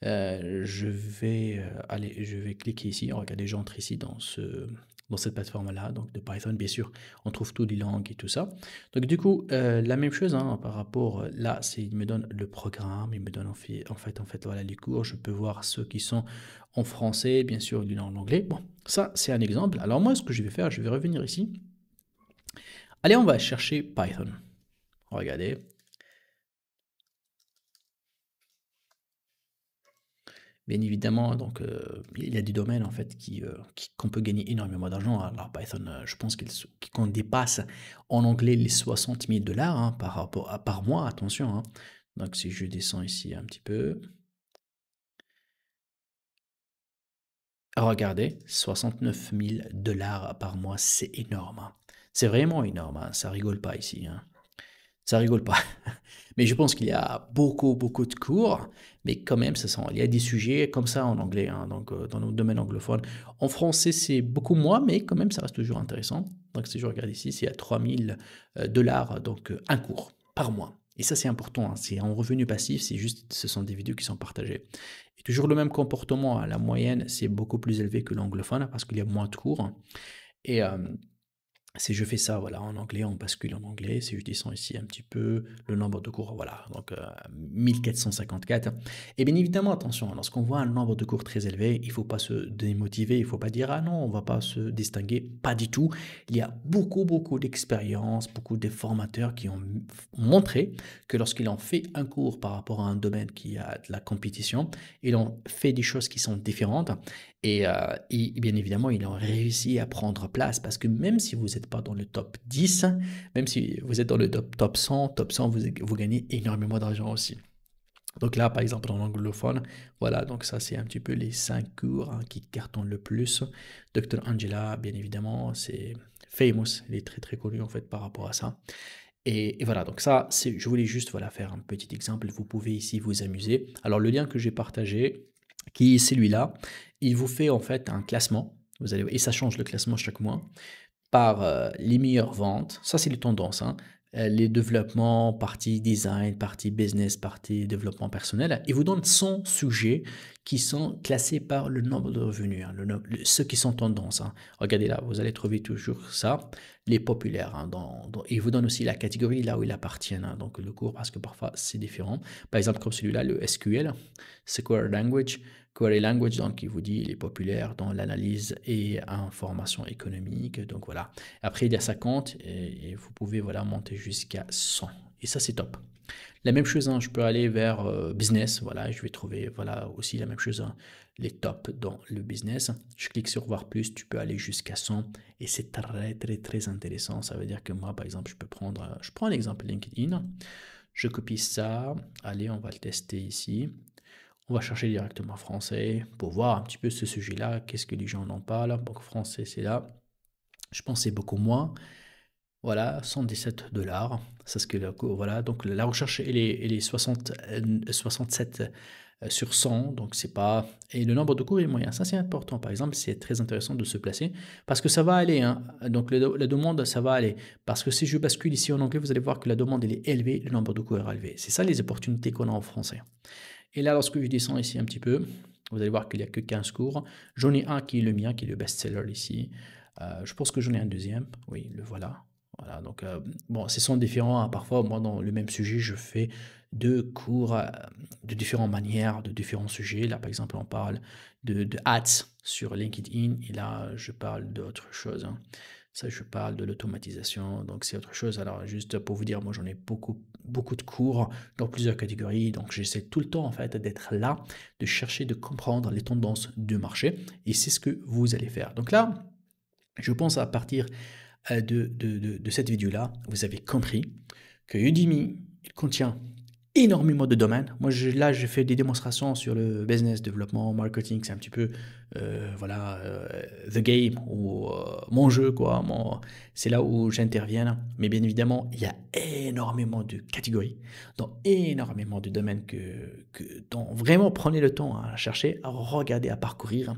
je vais cliquer ici. Regardez, j'entre ici dans cette plateforme-là, donc de Python, bien sûr, on trouve toutes les langues et tout ça. Donc, du coup, la même chose hein, par rapport, là, il me donne le programme, il me donne en fait, voilà, les cours. Je peux voir ceux qui sont en français, bien sûr, il y en a en anglais. Bon, ça, c'est un exemple. Alors moi, ce que je vais faire, je vais revenir ici. Allez, on va chercher Python. Regardez. Bien évidemment, donc, il y a des domaines en fait qu'on peut gagner énormément d'argent. Alors Python, je pense qu'on dépasse en anglais les 60 000 dollars hein, par mois, attention. Hein. Donc si je descends ici un petit peu, regardez, 69 000 dollars par mois, c'est énorme. Hein. C'est vraiment énorme, hein. Ça rigole pas ici. Hein. Ça rigole pas. Mais je pense qu'il y a beaucoup, beaucoup de cours, mais quand même, il y a des sujets comme ça en anglais, hein, donc dans nos domaines anglophones. En français, c'est beaucoup moins, mais quand même, ça reste toujours intéressant. Donc si je regarde ici, c'est à 3000 dollars, donc un cours par mois. Et ça, c'est important, hein, c'est en revenu passif, ce sont des vidéos qui sont partagées. Et toujours le même comportement, hein, la moyenne, c'est beaucoup plus élevé que l'anglophone parce qu'il y a moins de cours. Et si je fais ça, voilà, en anglais, on bascule en anglais. Si je descends ici un petit peu, le nombre de cours, voilà, donc 1454. Et bien évidemment, attention, lorsqu'on voit un nombre de cours très élevé, il ne faut pas se démotiver, il ne faut pas dire, ah non, on ne va pas se distinguer. Pas du tout. Il y a beaucoup, beaucoup d'expériences, beaucoup de formateurs qui ont montré que lorsqu'ils ont fait un cours par rapport à un domaine qui a de la compétition, ils ont fait des choses qui sont différentes. Et bien évidemment, ils ont réussi à prendre place parce que même si vous n'êtes pas dans le top 10, même si vous êtes dans le top 100, vous gagnez énormément d'argent aussi. Donc là, par exemple, en anglophone, voilà, donc ça c'est un petit peu les 5 cours hein, qui cartonnent le plus. Dr. Angela, bien évidemment, c'est famous, il est très très connu en fait par rapport à ça. Et voilà, donc ça, je voulais juste voilà, faire un petit exemple, vous pouvez ici vous amuser. Alors le lien que j'ai partagé, qui est celui-là, il vous fait en fait un classement, et ça change le classement chaque mois, par les meilleures ventes, ça c'est les tendances, hein, les développements, partie design, partie business, partie développement personnel, il vous donne 100 sujets qui sont classés par le nombre de revenus, hein, ceux qui sont tendances. Hein. Regardez là, vous allez trouver toujours ça. les populaires, hein, il vous donne aussi la catégorie là où ils appartiennent, hein, donc le cours, parce que parfois c'est différent. Par exemple, comme celui-là, le SQL, Query Language, donc il vous dit il est populaire dans l'analyse et information économique, donc voilà. Après, il y a 50 et vous pouvez voilà, monter jusqu'à 100. Et ça, c'est top. La même chose, hein, je peux aller vers business, voilà, je vais trouver voilà, aussi la même chose, hein, les tops dans le business. Je clique sur voir plus, tu peux aller jusqu'à 100 et c'est très très très intéressant. Ça veut dire que moi, par exemple, je prends l'exemple LinkedIn, je copie ça, allez, on va le tester ici. On va chercher directement français pour voir un petit peu ce sujet-là, qu'est-ce que les gens en parlent. Donc français, c'est là. Je pensais beaucoup moins. Voilà, 117 dollars. C'est ce que voilà. Donc la recherche, elle est 67 sur 100. Donc c'est pas. Et le nombre de cours est moyen. Ça, c'est important. Par exemple, c'est très intéressant de se placer parce que ça va aller, hein. Donc la demande, ça va aller. Parce que si je bascule ici en anglais, vous allez voir que la demande, elle est élevée, le nombre de cours est élevé. C'est ça les opportunités qu'on a en français. Et là, lorsque je descends ici un petit peu, vous allez voir qu'il n'y a que 15 cours. J'en ai un qui est le mien, qui est le best-seller ici. Je pense que j'en ai un deuxième. Oui, le voilà. Voilà, donc bon, ce sont différents, hein. Parfois, moi, dans le même sujet, je fais deux cours de différentes manières, de différents sujets. Là, par exemple, on parle de ads sur LinkedIn. Et là, je parle d'autre chose, hein. Ça, je parle de l'automatisation, donc c'est autre chose. Alors, juste pour vous dire, moi, j'en ai beaucoup, beaucoup de cours dans plusieurs catégories. Donc, j'essaie tout le temps, en fait, d'être là, de chercher, de comprendre les tendances du marché. Et c'est ce que vous allez faire. Donc là, je pense à partir de cette vidéo-là, vous avez compris que Udemy, il contient énormément de domaines. Moi, là, je fais des démonstrations sur le business, développement, marketing. C'est un petit peu, voilà, the game ou mon jeu, quoi. C'est là où j'interviens. Mais bien évidemment, il y a énormément de catégories, dans énormément de domaines dont vraiment prenez le temps à chercher, à regarder, à parcourir.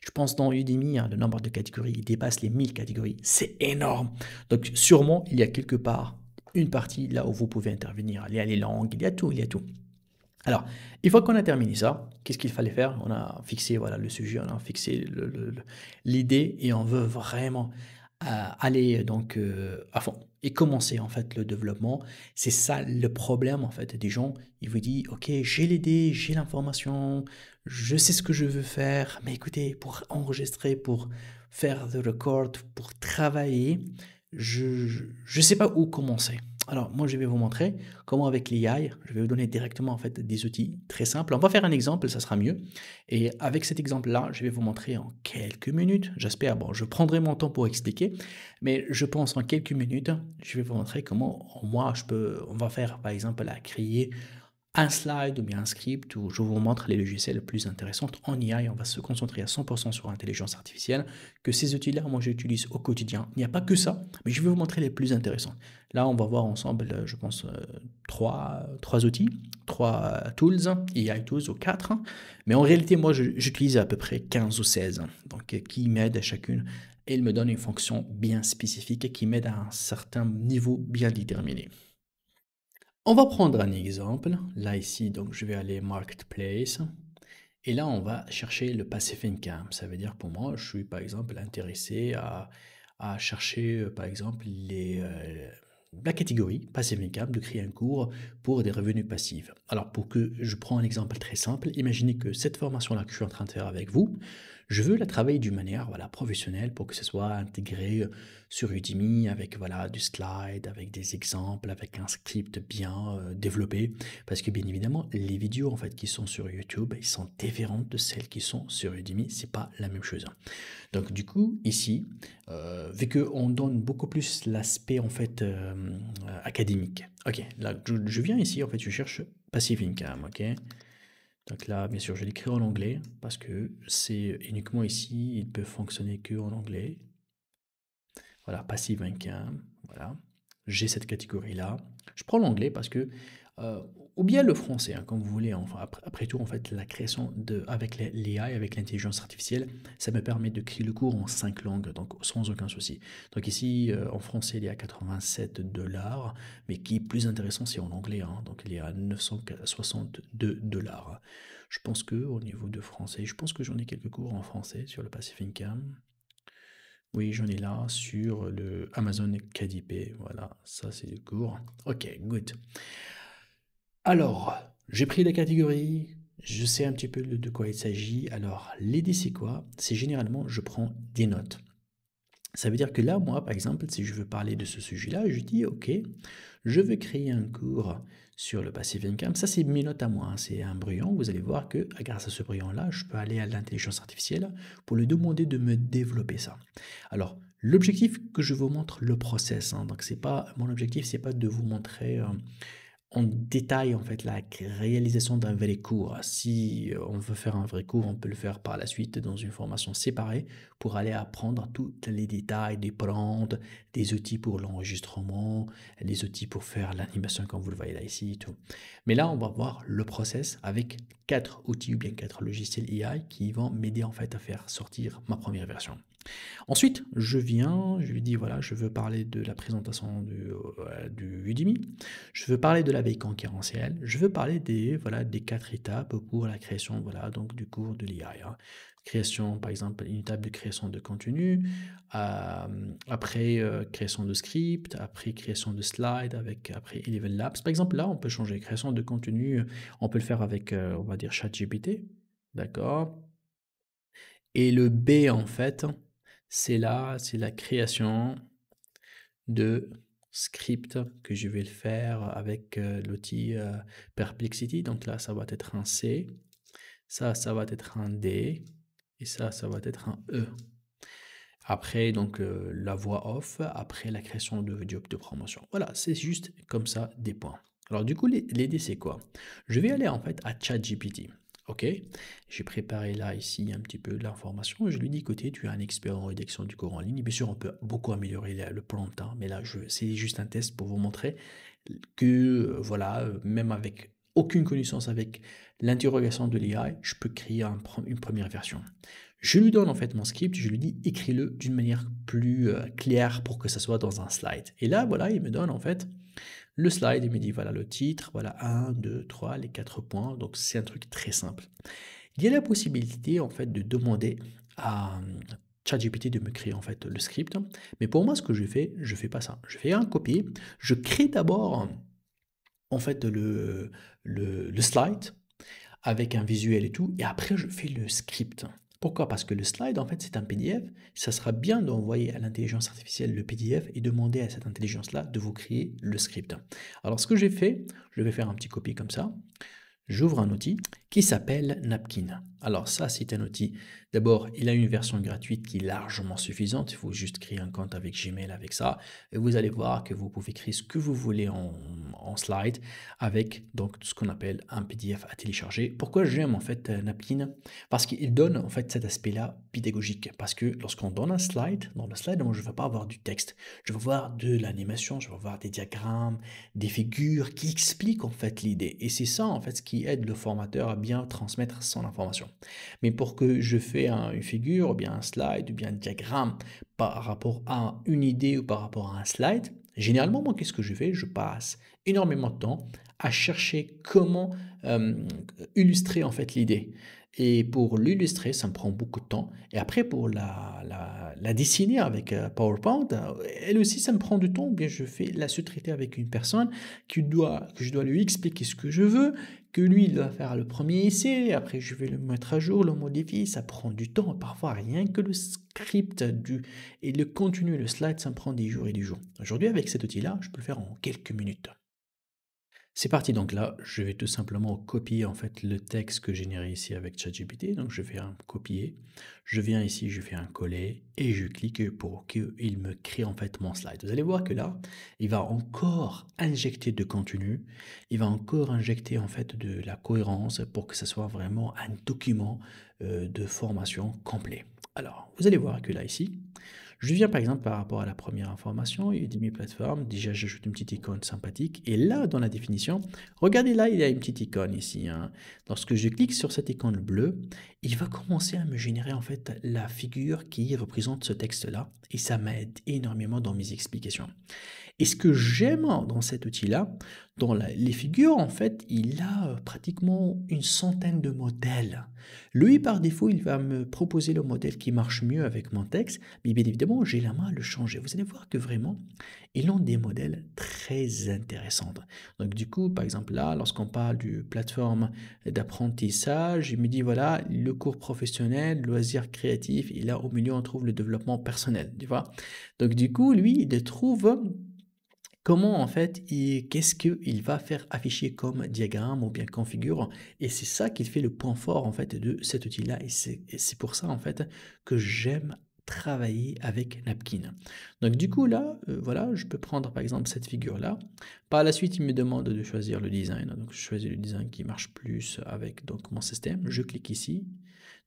Je pense dans Udemy, hein, le nombre de catégories, il dépasse les 1000 catégories. C'est énorme. Donc, sûrement, il y a quelque part une partie là où vous pouvez intervenir. Il y a les langues, il y a tout, il y a tout. Alors, une fois qu'on a terminé ça, qu'est-ce qu'il fallait faire? On a fixé voilà, le sujet, on a fixé l'idée et on veut vraiment aller donc à fond et commencer en fait le développement. C'est ça le problème en fait des gens. Ils vous disent, ok, j'ai l'idée, j'ai l'information, je sais ce que je veux faire, mais écoutez, pour enregistrer, pour faire the record, pour travailler, je sais pas où commencer. Alors, moi, je vais vous montrer comment avec l'AI, je vais vous donner directement en fait des outils très simples. On va faire un exemple, ça sera mieux. Et avec cet exemple-là, je vais vous montrer en quelques minutes, j'espère, bon, je prendrai mon temps pour expliquer, mais je pense en quelques minutes, je vais vous montrer comment moi, on va faire par exemple à créer un slide ou bien un script où je vous montre les logiciels les plus intéressants en IA et on va se concentrer à 100% sur l'intelligence artificielle, que ces outils-là, moi, j'utilise au quotidien. Il n'y a pas que ça, mais je vais vous montrer les plus intéressants. Là, on va voir ensemble, je pense, trois outils, trois tools, AI tools ou quatre. Mais en réalité, moi, j'utilise à peu près 15 ou 16, donc qui m'aident à chacune et ils me donnent une fonction bien spécifique et qui m'aide à un certain niveau bien déterminé. On va prendre un exemple. Là, ici, donc, je vais aller Marketplace. Et là, on va chercher le Passive Income. Ça veut dire pour moi, je suis par exemple intéressé à chercher, par exemple, la catégorie Passive Income, de créer un cours pour des revenus passifs. Alors, pour que je prends un exemple très simple, imaginez que cette formation-là que je suis en train de faire avec vous, je veux la travailler d'une manière voilà, professionnelle pour que ce soit intégré sur Udemy avec voilà, du slide, avec des exemples, avec un script bien développé. Parce que bien évidemment, les vidéos en fait, qui sont sur YouTube, ils sont différentes de celles qui sont sur Udemy. C'est pas la même chose. Donc du coup, ici, vu qu'on donne beaucoup plus l'aspect en fait académique. Ok, là je viens ici, en fait, je cherche Passive Income, ok. Donc là, bien sûr, je l'écris en anglais parce que c'est uniquement ici, il peut fonctionner que en anglais. Voilà, passive income, voilà. J'ai cette catégorie-là. Je prends l'anglais parce que, euh, ou bien le français, hein, comme vous voulez. Enfin, après tout, en fait, la création avec l'AI, avec l'intelligence artificielle, ça me permet de créer le cours en 5 langues, donc sans aucun souci. Donc ici, en français, il est à 87 dollars, mais qui est plus intéressant, c'est en anglais, hein, donc il est à 962 dollars. Je pense que au niveau de français, je pense que j'en ai quelques cours en français sur le Passive Income. Oui, j'en ai là sur le Amazon KDP. Voilà, ça c'est le cours. Ok, good. Alors, j'ai pris la catégorie, je sais un petit peu de quoi il s'agit. Alors, l'idée c'est quoi? C'est généralement, je prends des notes. Ça veut dire que là, moi, par exemple, si je veux parler de ce sujet-là, je dis, OK, je veux créer un cours sur le passive income. Ça, c'est mes notes à moi, hein. C'est un brouillon. Vous allez voir que grâce à ce brouillon-là, je peux aller à l'intelligence artificielle pour lui demander de me développer ça. Alors, l'objectif que je vous montre le process, hein. Donc, c'est pas mon objectif, c'est pas de vous montrer on détaille en fait la réalisation d'un vrai cours. Si on veut faire un vrai cours, on peut le faire par la suite dans une formation séparée pour aller apprendre tous les détails des prompts, des outils pour l'enregistrement, les outils pour faire l'animation comme vous le voyez là ici et tout. Mais là, on va voir le process avec 4 outils ou bien 4 logiciels AI qui vont m'aider en fait à faire sortir ma première version. Ensuite, je lui dis voilà, je veux parler de la présentation du Udemy, je veux parler de la veille concurrentielle, je veux parler voilà, des 4 étapes pour la création voilà, donc, du cours de l'IA, hein. Création, par exemple, une étape de création de contenu, après création de script, après création de slide, après Eleven Labs. Par exemple, là, on peut changer création de contenu, on peut le faire avec, on va dire, ChatGPT, d'accord? Et le B, en fait, c'est là, c'est la création de script que je vais le faire avec l'outil Perplexity. Donc là, ça va être un C, ça va être un D, et ça va être un E. Après, donc, la voix off, après la création de job de promotion. Voilà, c'est juste comme ça des points. Alors, du coup, l'idée, c'est quoi? Je vais aller en fait à ChatGPT. Ok, j'ai préparé là, ici, un petit peu de l'information. Je lui dis, écoutez, tu es un expert en rédaction du cours en ligne. Bien sûr, on peut beaucoup améliorer le prompt, hein, mais là, c'est juste un test pour vous montrer que, voilà, même avec aucune connaissance avec l'interrogation de l'IA, je peux créer une première version. Je lui donne en fait mon script, je lui dis écris-le d'une manière plus claire pour que ça soit dans un slide. Et là, voilà, il me donne en fait le slide, il me dit voilà le titre, voilà 1, 2, 3, les 4 points. Donc c'est un truc très simple. Il y a la possibilité en fait de demander à ChatGPT de me créer en fait le script. Mais pour moi, ce que je fais pas ça. Je fais un copier, je crée d'abord en fait le slide avec un visuel et tout, et après je fais le script. Pourquoi? Parce que le slide, en fait, c'est un PDF. Ça sera bien d'envoyer à l'intelligence artificielle le PDF et demander à cette intelligence-là de vous créer le script. Alors, ce que j'ai fait, je vais faire un petit copier comme ça. J'ouvre un outil qui s'appelle Napkin. Alors ça, c'est un outil. D'abord, il a une version gratuite qui est largement suffisante. Il faut juste créer un compte avec Gmail avec ça. Et vous allez voir que vous pouvez créer ce que vous voulez en slide avec donc ce qu'on appelle un PDF à télécharger. Pourquoi j'aime en fait Napkin? Parce qu'il donne en fait cet aspect-là pédagogique. Parce que lorsqu'on donne un slide, dans le slide, moi, je ne vais pas avoir du texte. Je vais voir de l'animation, je vais voir des diagrammes, des figures qui expliquent en fait l'idée. Et c'est ça en fait ce qui aide le formateur à bien transmettre son information. Mais pour que je fais une figure, ou bien un slide, ou bien un diagramme par rapport à une idée ou par rapport à un slide, généralement, moi, qu'est-ce que je fais? Je passe énormément de temps à chercher comment illustrer en fait l'idée. Et pour l'illustrer, ça me prend beaucoup de temps. Et après, pour la dessiner avec PowerPoint, elle aussi, ça me prend du temps. Ou bien je fais la sous-traiter avec une personne que je dois lui expliquer ce que je veux, que lui, il doit faire le premier essai. Après, je vais le mettre à jour, le modifier. Ça prend du temps. Parfois, rien que le script et le contenu, le slide, ça me prend des jours et des jours. Aujourd'hui, avec cet outil-là, je peux le faire en quelques minutes. C'est parti, donc là, je vais tout simplement copier en fait le texte que j'ai généré ici avec ChatGPT. Donc je fais un copier, je viens ici, je fais un coller et je clique pour qu'il me crée en fait mon slide. Vous allez voir que là, il va encore injecter de contenu, il va encore injecter en fait de la cohérence pour que ce soit vraiment un document de formation complet. Alors, vous allez voir que là ici, je viens par exemple par rapport à la première information, Udemy plateforme, déjà j'ajoute une petite icône sympathique et là dans la définition, regardez là il y a une petite icône ici, hein. Lorsque je clique sur cette icône bleue, il va commencer à me générer en fait la figure qui représente ce texte là et ça m'aide énormément dans mes explications. Et ce que j'aime dans cet outil-là, dans les figures, en fait, il a pratiquement une centaine de modèles. Lui, par défaut, il va me proposer le modèle qui marche mieux avec mon texte, mais bien évidemment, j'ai la main à le changer. Vous allez voir que vraiment, ils ont des modèles très intéressants. Donc du coup, par exemple là, lorsqu'on parle du plateforme d'apprentissage, il me dit voilà, le cours professionnel, loisirs créatifs, et là au milieu on trouve le développement personnel, tu vois. Donc du coup, lui, il trouve comment en fait, qu'est-ce qu'il va faire afficher comme diagramme ou bien configure, et c'est ça qui fait le point fort en fait de cet outil-là, et c'est pour ça en fait que j'aime travailler avec Napkin. Donc du coup là, voilà, je peux prendre par exemple cette figure-là. Par la suite, il me demande de choisir le design. Donc je choisis le design qui marche plus avec donc mon système. Je clique ici.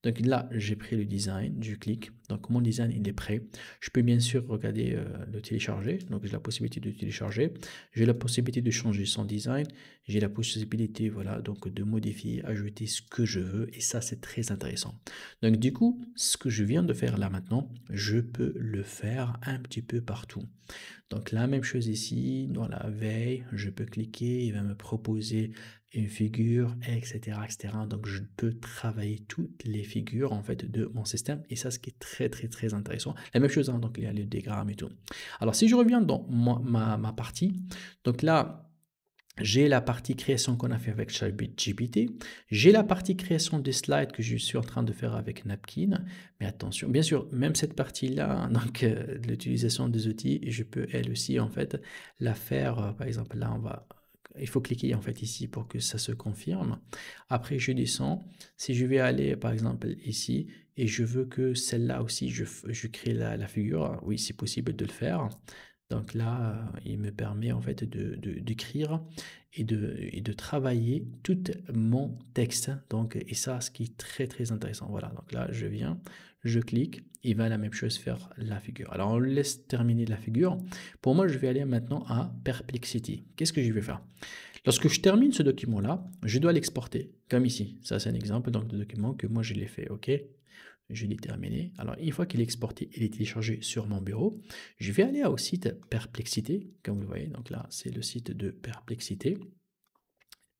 Donc là, j'ai pris le design, je clique. Donc mon design, il est prêt. Je peux bien sûr regarder le télécharger. Donc j'ai la possibilité de télécharger. J'ai la possibilité de changer son design. J'ai la possibilité, voilà, donc de modifier, ajouter ce que je veux. Et ça, c'est très intéressant. Donc du coup, ce que je viens de faire là maintenant, je peux le faire un petit peu partout. Donc la même chose ici, dans la veille, je peux cliquer, il va me proposer une figure, etc., etc. Donc je peux travailler toutes les figures en fait de mon système, et ça, ce qui est très très très intéressant. La même chose, hein, donc il y a le diagramme et tout. Alors si je reviens dans ma partie, donc là, j'ai la partie création qu'on a fait avec ChatGPT. J'ai la partie création des slides que je suis en train de faire avec Napkin. Mais attention, bien sûr, même cette partie-là, donc l'utilisation des outils, je peux elle aussi en fait la faire. Par exemple, là, il faut cliquer en fait ici pour que ça se confirme. Après, je descends. Si je vais aller par exemple ici et je veux que celle-là aussi, je crée la figure, oui, c'est possible de le faire. Donc là, il me permet en fait d'écrire et de travailler tout mon texte. Donc, et ça, ce qui est très très intéressant. Voilà, donc là, je viens, je clique, il va la même chose faire la figure. Alors, on laisse terminer la figure. Pour moi, je vais aller maintenant à Perplexity. Qu'est-ce que je vais faire? Lorsque je termine ce document-là, je dois l'exporter, comme ici. Ça, c'est un exemple donc, de document que moi, je l'ai fait, OK? Je l'ai terminé. Alors, une fois qu'il est exporté, il est téléchargé sur mon bureau. Je vais aller au site Perplexité, comme vous le voyez. Donc là, c'est le site de Perplexité.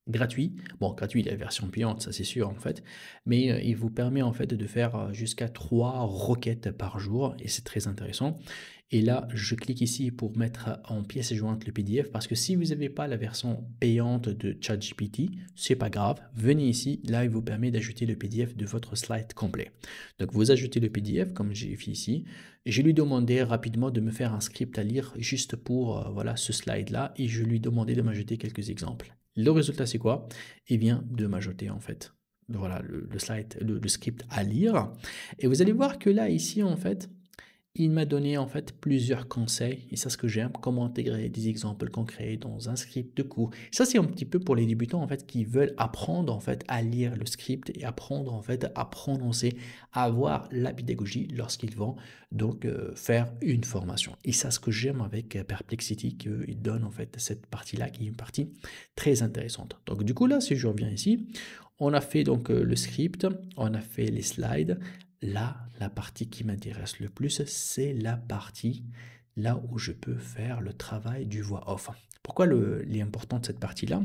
Gratuit. Bon, gratuit, la version payante, ça c'est sûr en fait. Mais il vous permet en fait de faire jusqu'à 3 requêtes par jour, et c'est très intéressant. Et là, je clique ici pour mettre en pièce jointe le PDF, parce que si vous n'avez pas la version payante de ChatGPT, c'est pas grave. Venez ici, là il vous permet d'ajouter le PDF de votre slide complet. Donc vous ajoutez le PDF comme j'ai fait ici. Et je lui demandais rapidement de me faire un script à lire juste pour voilà, ce slide-là, et je lui demandais de m'ajouter quelques exemples. Le résultat, c'est quoi? Il vient de m'ajouter en fait, voilà, le slide, le script à lire. Et vous allez voir que là, ici, en fait, il m'a donné en fait plusieurs conseils, et ça, ce que j'aime, comment intégrer des exemples concrets dans un script de cours. Ça, c'est un petit peu pour les débutants en fait qui veulent apprendre en fait à lire le script et apprendre en fait à prononcer, à avoir la pédagogie lorsqu'ils vont donc faire une formation. Et ça, ce que j'aime avec Perplexity, qu'il donne en fait cette partie-là qui est une partie très intéressante. Donc du coup là, si je reviens ici, on a fait donc le script, on a fait les slides. Là, la partie qui m'intéresse le plus, c'est la partie là où je peux faire le travail du voix off. Pourquoi il est important de cette partie-là?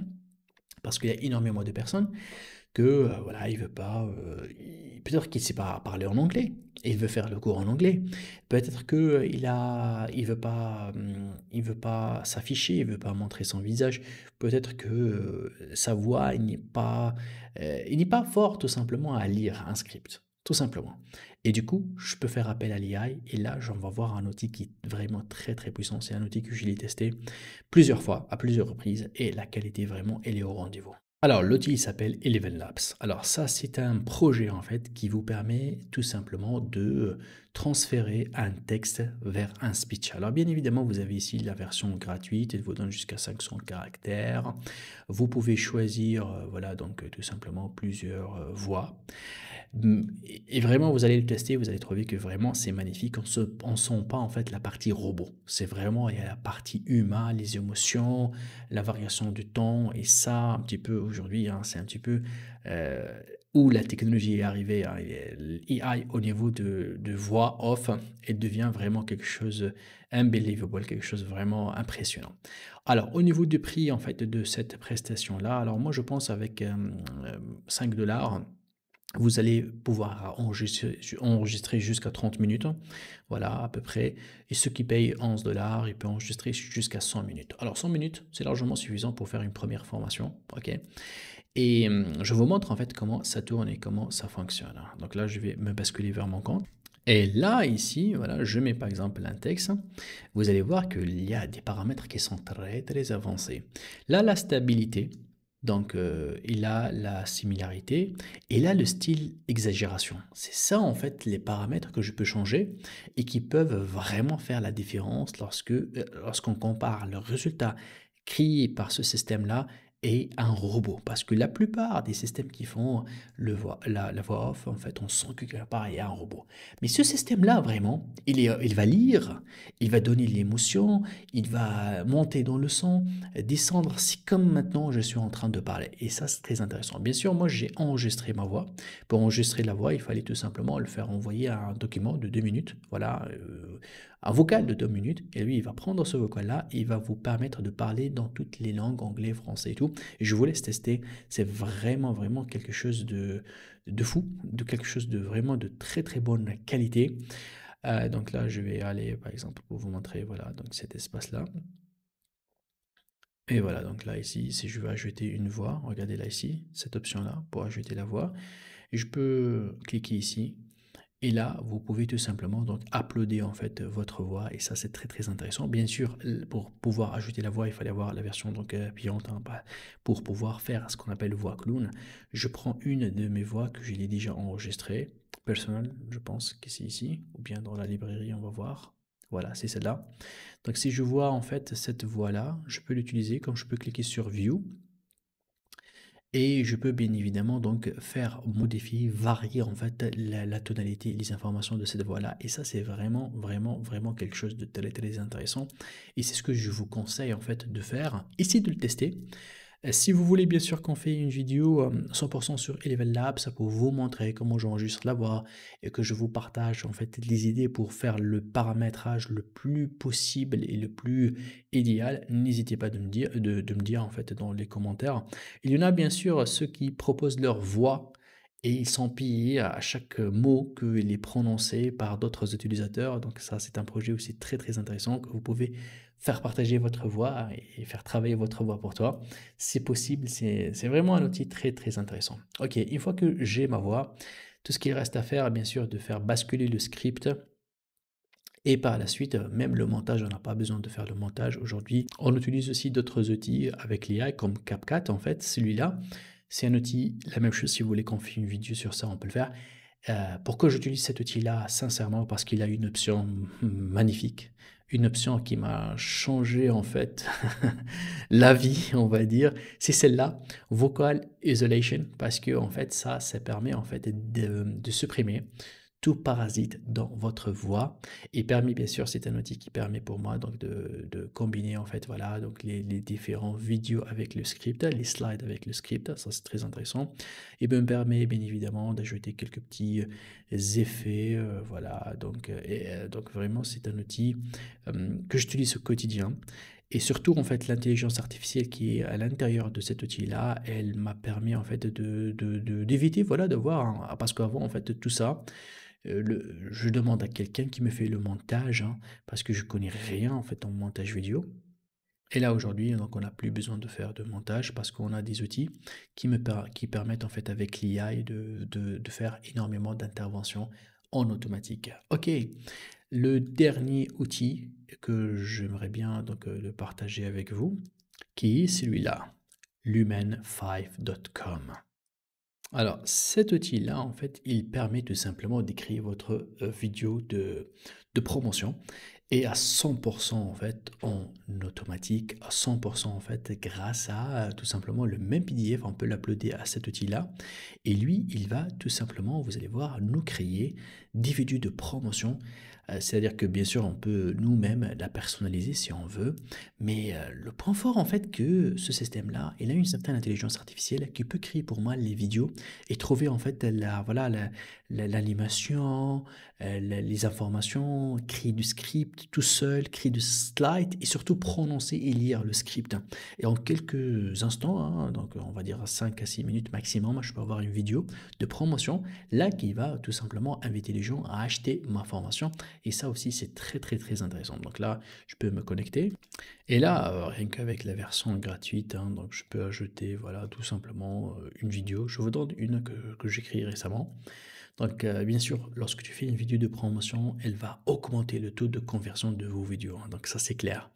Parce qu'il y a énormément de personnes que voilà, il veut pas, peut-être qu'il ne sait pas parler en anglais, et il veut faire le cours en anglais. Peut-être que il veut pas s'afficher, il veut pas montrer son visage. Peut-être que sa voix il n'est pas fort tout simplement à lire un script, tout simplement. Et du coup, je peux faire appel à l'AI, et là, j'en vais voir un outil qui est vraiment très très puissant. C'est un outil que je l'ai testé plusieurs fois, à plusieurs reprises, et la qualité vraiment, elle est au rendez-vous. Alors, l'outil s'appelle Eleven Labs. Alors ça, c'est un projet en fait qui vous permet tout simplement de transférer un texte vers un speech. Alors bien évidemment, vous avez ici la version gratuite, elle vous donne jusqu'à 500 caractères. Vous pouvez choisir, voilà, donc tout simplement plusieurs voix. Et vraiment, vous allez le tester, vous allez trouver que vraiment c'est magnifique. On sent pas en fait la partie robot. C'est vraiment, il y a la partie humain, les émotions, la variation du temps. Et ça, un petit peu aujourd'hui, hein, c'est un petit peu euh, où la technologie est arrivée. Hein, et l'AI au niveau de voix off, elle devient vraiment quelque chose unbelievable, quelque chose de vraiment impressionnant. Alors, au niveau du prix en fait de cette prestation-là, alors moi je pense avec 5 $, vous allez pouvoir enregistrer jusqu'à 30 minutes, voilà à peu près. Et ceux qui payent 11 $, ils peuvent enregistrer jusqu'à 100 minutes. Alors 100 minutes, c'est largement suffisant pour faire une première formation, ok? Et je vous montre en fait comment ça tourne et comment ça fonctionne. Donc là, je vais me basculer vers mon compte. Et là, ici, voilà, je mets par exemple un texte. Vous allez voir qu'il y a des paramètres qui sont très très avancés. Là, la stabilité, donc il a la similarité, et là, le style exagération. C'est ça en fait les paramètres que je peux changer et qui peuvent vraiment faire la différence lorsqu'on compare le résultat créé par ce système-là et un robot. Parce que la plupart des systèmes qui font la voix off, en fait, on sent que quelque part, il y a un robot. Mais ce système-là, vraiment, il va lire, il va donner l'émotion, il va monter dans le son, descendre. C'est comme maintenant, je suis en train de parler. Et ça, c'est très intéressant. Bien sûr, moi, j'ai enregistré ma voix. Pour enregistrer la voix, il fallait tout simplement le faire envoyer à un document de 2 minutes. Voilà, un vocal de 2 minutes. Et lui, il va prendre ce vocal-là et il va vous permettre de parler dans toutes les langues, anglais, français et tout. Et je vous laisse tester. C'est vraiment, vraiment quelque chose de fou, de quelque chose de vraiment de très, très bonne qualité. Donc là, je vais aller, par exemple, pour vous montrer, voilà, donc cet espace-là. Et voilà, donc là, ici, si je veux ajouter une voix, regardez là, ici, cette option-là, pour ajouter la voix. Et je peux cliquer ici. Et là, vous pouvez tout simplement donc uploader en fait votre voix et ça c'est très très intéressant. Bien sûr, pour pouvoir ajouter la voix, il fallait avoir la version donc payante hein, pour pouvoir faire ce qu'on appelle voix clown. Je prends une de mes voix que j'ai déjà enregistrée, personnelle, je pense que c'est ici, ou bien dans la librairie, on va voir. Voilà, c'est celle-là. Donc si je vois en fait cette voix-là, je peux l'utiliser comme je peux cliquer sur View. Et je peux bien évidemment donc faire modifier, varier en fait la tonalité, les informations de cette voix-là. Et ça, c'est vraiment, vraiment, vraiment quelque chose de très, très intéressant. Et c'est ce que je vous conseille en fait de faire. Essayez de le tester. Si vous voulez bien sûr qu'on fait une vidéo 100% sur Eleven Labs pour vous montrer comment j'enregistre la voix et que je vous partage en fait les idées pour faire le paramétrage le plus possible et le plus idéal, n'hésitez pas de me dire en fait dans les commentaires. Il y en a bien sûr ceux qui proposent leur voix et ils sont payés à chaque mot qu'il est prononcé par d'autres utilisateurs. Donc ça, c'est un projet aussi très très intéressant que vous pouvez faire partager votre voix et faire travailler votre voix pour toi. C'est possible, c'est vraiment un outil très très intéressant. Ok, une fois que j'ai ma voix, tout ce qu'il reste à faire, bien sûr, de faire basculer le script et par la suite, même le montage, on n'a pas besoin de faire le montage aujourd'hui. On utilise aussi d'autres outils avec l'IA comme CapCut en fait. Celui-là, c'est un outil, la même chose si vous voulez qu'on fasse une vidéo sur ça, on peut le faire. Pourquoi j'utilise cet outil-là? Sincèrement, parce qu'il a une option magnifique. Une option qui m'a changé en fait la vie, on va dire. C'est celle-là, Vocal Isolation, parce que en fait ça permet en fait de supprimer tout parasite dans votre voix et permis bien sûr c'est un outil qui permet pour moi donc de combiner en fait voilà donc les différents vidéos avec le script, les slides avec le script, ça c'est très intéressant et me permet bien évidemment d'ajouter quelques petits effets voilà donc vraiment c'est un outil que j'utilise au quotidien et surtout en fait l'intelligence artificielle qui est à l'intérieur de cet outil là elle m'a permis en fait d'éviter voilà de voir hein, parce qu'avant en fait tout ça je demande à quelqu'un qui me fait le montage, hein, parce que je connais rien en fait en montage vidéo. Et là aujourd'hui, donc on n'a plus besoin de faire de montage parce qu'on a des outils qui permettent en fait avec l'IA de faire énormément d'interventions en automatique. Ok, le dernier outil que j'aimerais bien donc le partager avec vous, qui est celui-là, lumen5.com. Alors, cet outil-là, en fait, il permet tout simplement d'écrire votre vidéo de promotion et à 100% en fait en automatique, à 100% en fait grâce à tout simplement le même PDF, on peut l'uploader à cet outil-là et lui, il va tout simplement, vous allez voir, nous créer des vidéos de promotion. C'est-à-dire que bien sûr, on peut nous-mêmes la personnaliser si on veut, mais le point fort en fait que ce système-là, il a une certaine intelligence artificielle qui peut créer pour moi les vidéos et trouver en fait l'animation, les informations, créer du script tout seul, créer du slide et surtout prononcer et lire le script. Et en quelques instants, hein, donc on va dire 5 à 6 minutes maximum, je peux avoir une vidéo de promotion là qui va tout simplement inviter les gens à acheter ma formation. Et ça aussi, c'est très très très intéressant. Donc là, je peux me connecter. Et là, rien qu'avec la version gratuite, hein, donc je peux ajouter voilà, tout simplement une vidéo. Je vous donne une que j'ai créée récemment. Donc, bien sûr, lorsque tu fais une vidéo de promotion, elle va augmenter le taux de conversion de vos vidéos, hein. Donc ça, c'est clair.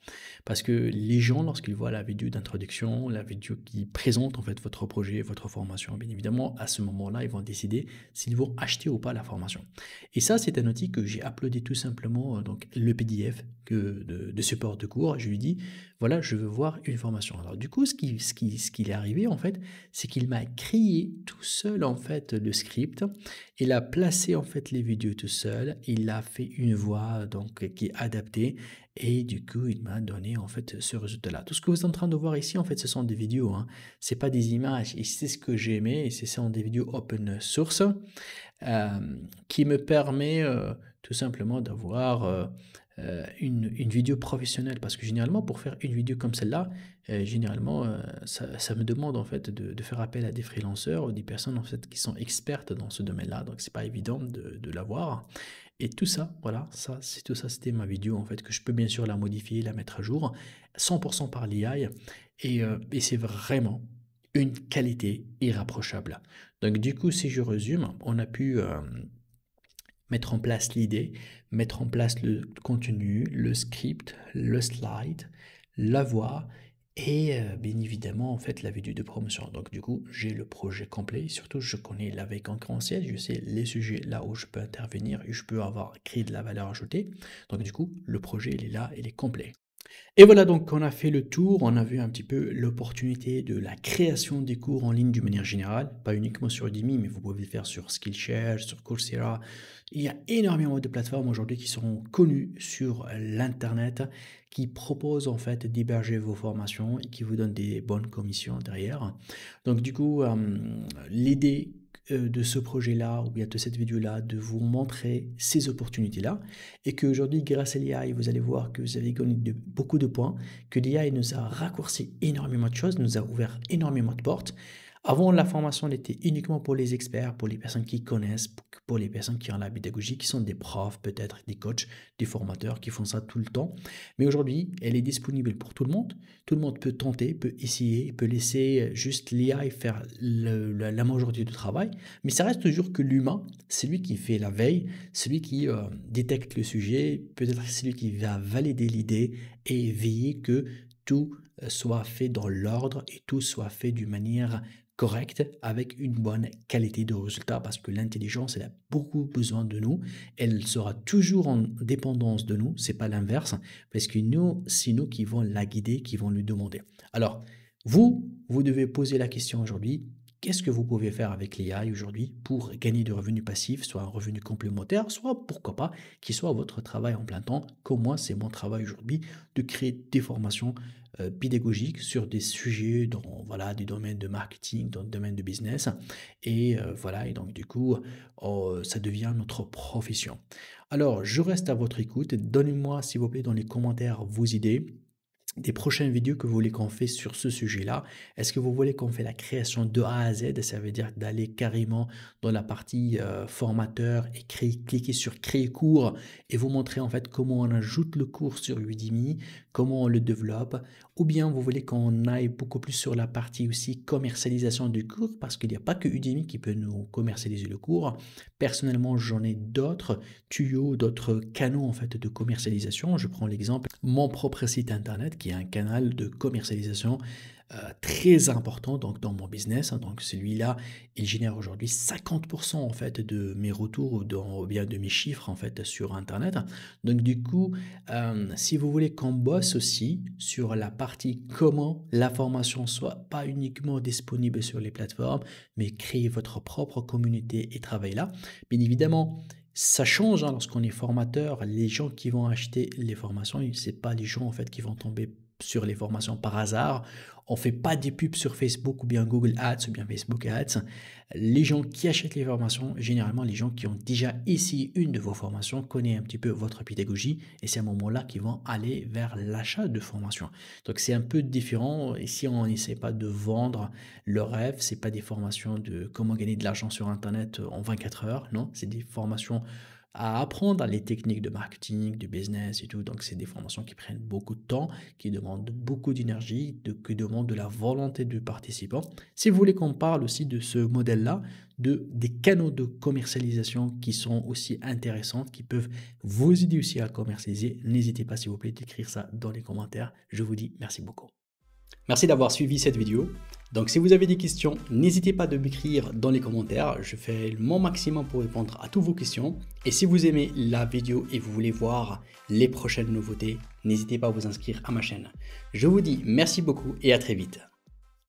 Parce que les gens, lorsqu'ils voient la vidéo d'introduction, la vidéo qui présente en fait votre projet, votre formation, bien évidemment, à ce moment-là, ils vont décider s'ils vont acheter ou pas la formation. Et ça, c'est un outil que j'ai uploadé tout simplement, donc le PDF de support de cours. Je lui dis, voilà, je veux voir une formation. Alors du coup, ce qui est arrivé en fait, c'est qu'il m'a créé tout seul en fait le script. Il a placé en fait les vidéos tout seul, il a fait une voix donc qui est adaptée et du coup il m'a donné en fait ce résultat-là. Tout ce que vous êtes en train de voir ici en fait ce sont des vidéos, hein. C'est pas des images et c'est ce que j'ai aimé et ce sont des vidéos open source qui me permet tout simplement d'avoir une vidéo professionnelle parce que généralement pour faire une vidéo comme celle-là, généralement ça me demande en fait de faire appel à des freelanceurs ou des personnes en fait qui sont expertes dans ce domaine-là, donc c'est pas évident de l'avoir. Et tout ça, voilà, ça c'est tout ça, c'était ma vidéo en fait que je peux bien sûr la modifier, la mettre à jour, 100% par l'IA et c'est vraiment une qualité irréprochable. Donc du coup, si je résume, on a pu mettre en place l'idée, mettre en place le contenu, le script, le slide, la voix et bien évidemment en fait la vidéo de promotion. Donc du coup j'ai le projet complet, surtout je connais la veille concurrentielle, je sais les sujets là où je peux intervenir et je peux avoir créé de la valeur ajoutée. Donc du coup le projet il est là, il est complet. Et voilà, donc on a fait le tour, on a vu un petit peu l'opportunité de la création des cours en ligne d'une manière générale, pas uniquement sur Udemy, mais vous pouvez le faire sur Skillshare, sur Coursera. Il y a énormément de plateformes aujourd'hui qui sont connues sur l'Internet, qui proposent en fait d'héberger vos formations et qui vous donnent des bonnes commissions derrière. Donc du coup, l'idée de ce projet-là ou bien de cette vidéo-là, de vous montrer ces opportunités-là et qu'aujourd'hui, grâce à l'IA, vous allez voir que vous avez gagné beaucoup de points, que l'IA nous a raccourci énormément de choses, nous a ouvert énormément de portes. Avant, la formation elle était uniquement pour les experts, pour les personnes qui connaissent, pour les personnes qui ont la pédagogie, qui sont des profs, peut-être des coachs, des formateurs qui font ça tout le temps. Mais aujourd'hui, elle est disponible pour tout le monde. Tout le monde peut tenter, peut essayer, peut laisser juste l'IA faire la majorité du travail. Mais ça reste toujours que l'humain, c'est lui qui fait la veille, celui qui détecte le sujet, peut-être celui qui va valider l'idée et veiller que tout soit fait dans l'ordre et tout soit fait d'une manière correcte avec une bonne qualité de résultat parce que l'intelligence elle a beaucoup besoin de nous, elle sera toujours en dépendance de nous, c'est pas l'inverse parce que nous c'est nous qui vont la guider, qui vont lui demander. Alors vous devez poser la question aujourd'hui. Qu'est-ce que vous pouvez faire avec l'IA aujourd'hui pour gagner de revenus passifs, soit un revenu complémentaire, soit pourquoi pas, qui soit votre travail en plein temps, comme moi c'est mon travail aujourd'hui, de créer des formations pédagogiques sur des sujets dans voilà, des domaines de marketing, dans le domaine de business, et voilà, et donc du coup, ça devient notre profession. Alors, je reste à votre écoute, donnez-moi s'il vous plaît dans les commentaires vos idées, des prochaines vidéos que vous voulez qu'on fait sur ce sujet-là. Est-ce que vous voulez qu'on fait la création de A à Z? Ça veut dire d'aller carrément dans la partie formateur et cliquer sur créer cours et vous montrer en fait comment on ajoute le cours sur Udemy, comment on le développe, ou bien vous voulez qu'on aille beaucoup plus sur la partie aussi commercialisation du cours parce qu'il n'y a pas que Udemy qui peut nous commercialiser le cours. Personnellement, j'en ai d'autres tuyaux, d'autres canaux en fait de commercialisation. Je prends l'exemple mon propre site internet qui est un canal de commercialisation très important donc dans mon business, hein. Donc celui-là, il génère aujourd'hui 50% en fait de mes retours ou bien de mes chiffres en fait sur internet. Donc du coup, si vous voulez qu'on bosse aussi sur la partie comment la formation soit pas uniquement disponible sur les plateformes, mais créer votre propre communauté et travailler là. Bien évidemment, ça change, hein, lorsqu'on est formateur. Les gens qui vont acheter les formations, c'est pas les gens en fait qui vont tomber sur les formations par hasard. On fait pas des pubs sur Facebook ou bien Google Ads ou bien Facebook Ads. Les gens qui achètent les formations, généralement les gens qui ont déjà essayé une de vos formations, connaissent un petit peu votre pédagogie et c'est à un moment-là qu'ils vont aller vers l'achat de formation. Donc c'est un peu différent. Ici, on n'essaie pas de vendre le rêve. C'est pas des formations de comment gagner de l'argent sur Internet en 24 heures. Non, c'est des formations à apprendre les techniques de marketing, de business et tout. Donc, c'est des formations qui prennent beaucoup de temps, qui demandent beaucoup d'énergie, qui demandent de la volonté du participant. Si vous voulez qu'on parle aussi de ce modèle-là, des canaux de commercialisation qui sont aussi intéressants, qui peuvent vous aider aussi à commercialiser, n'hésitez pas, s'il vous plaît, d'écrire ça dans les commentaires. Je vous dis merci beaucoup. Merci d'avoir suivi cette vidéo. Donc si vous avez des questions, n'hésitez pas de m'écrire dans les commentaires. Je fais mon maximum pour répondre à toutes vos questions. Et si vous aimez la vidéo et vous voulez voir les prochaines nouveautés, n'hésitez pas à vous inscrire à ma chaîne. Je vous dis merci beaucoup et à très vite.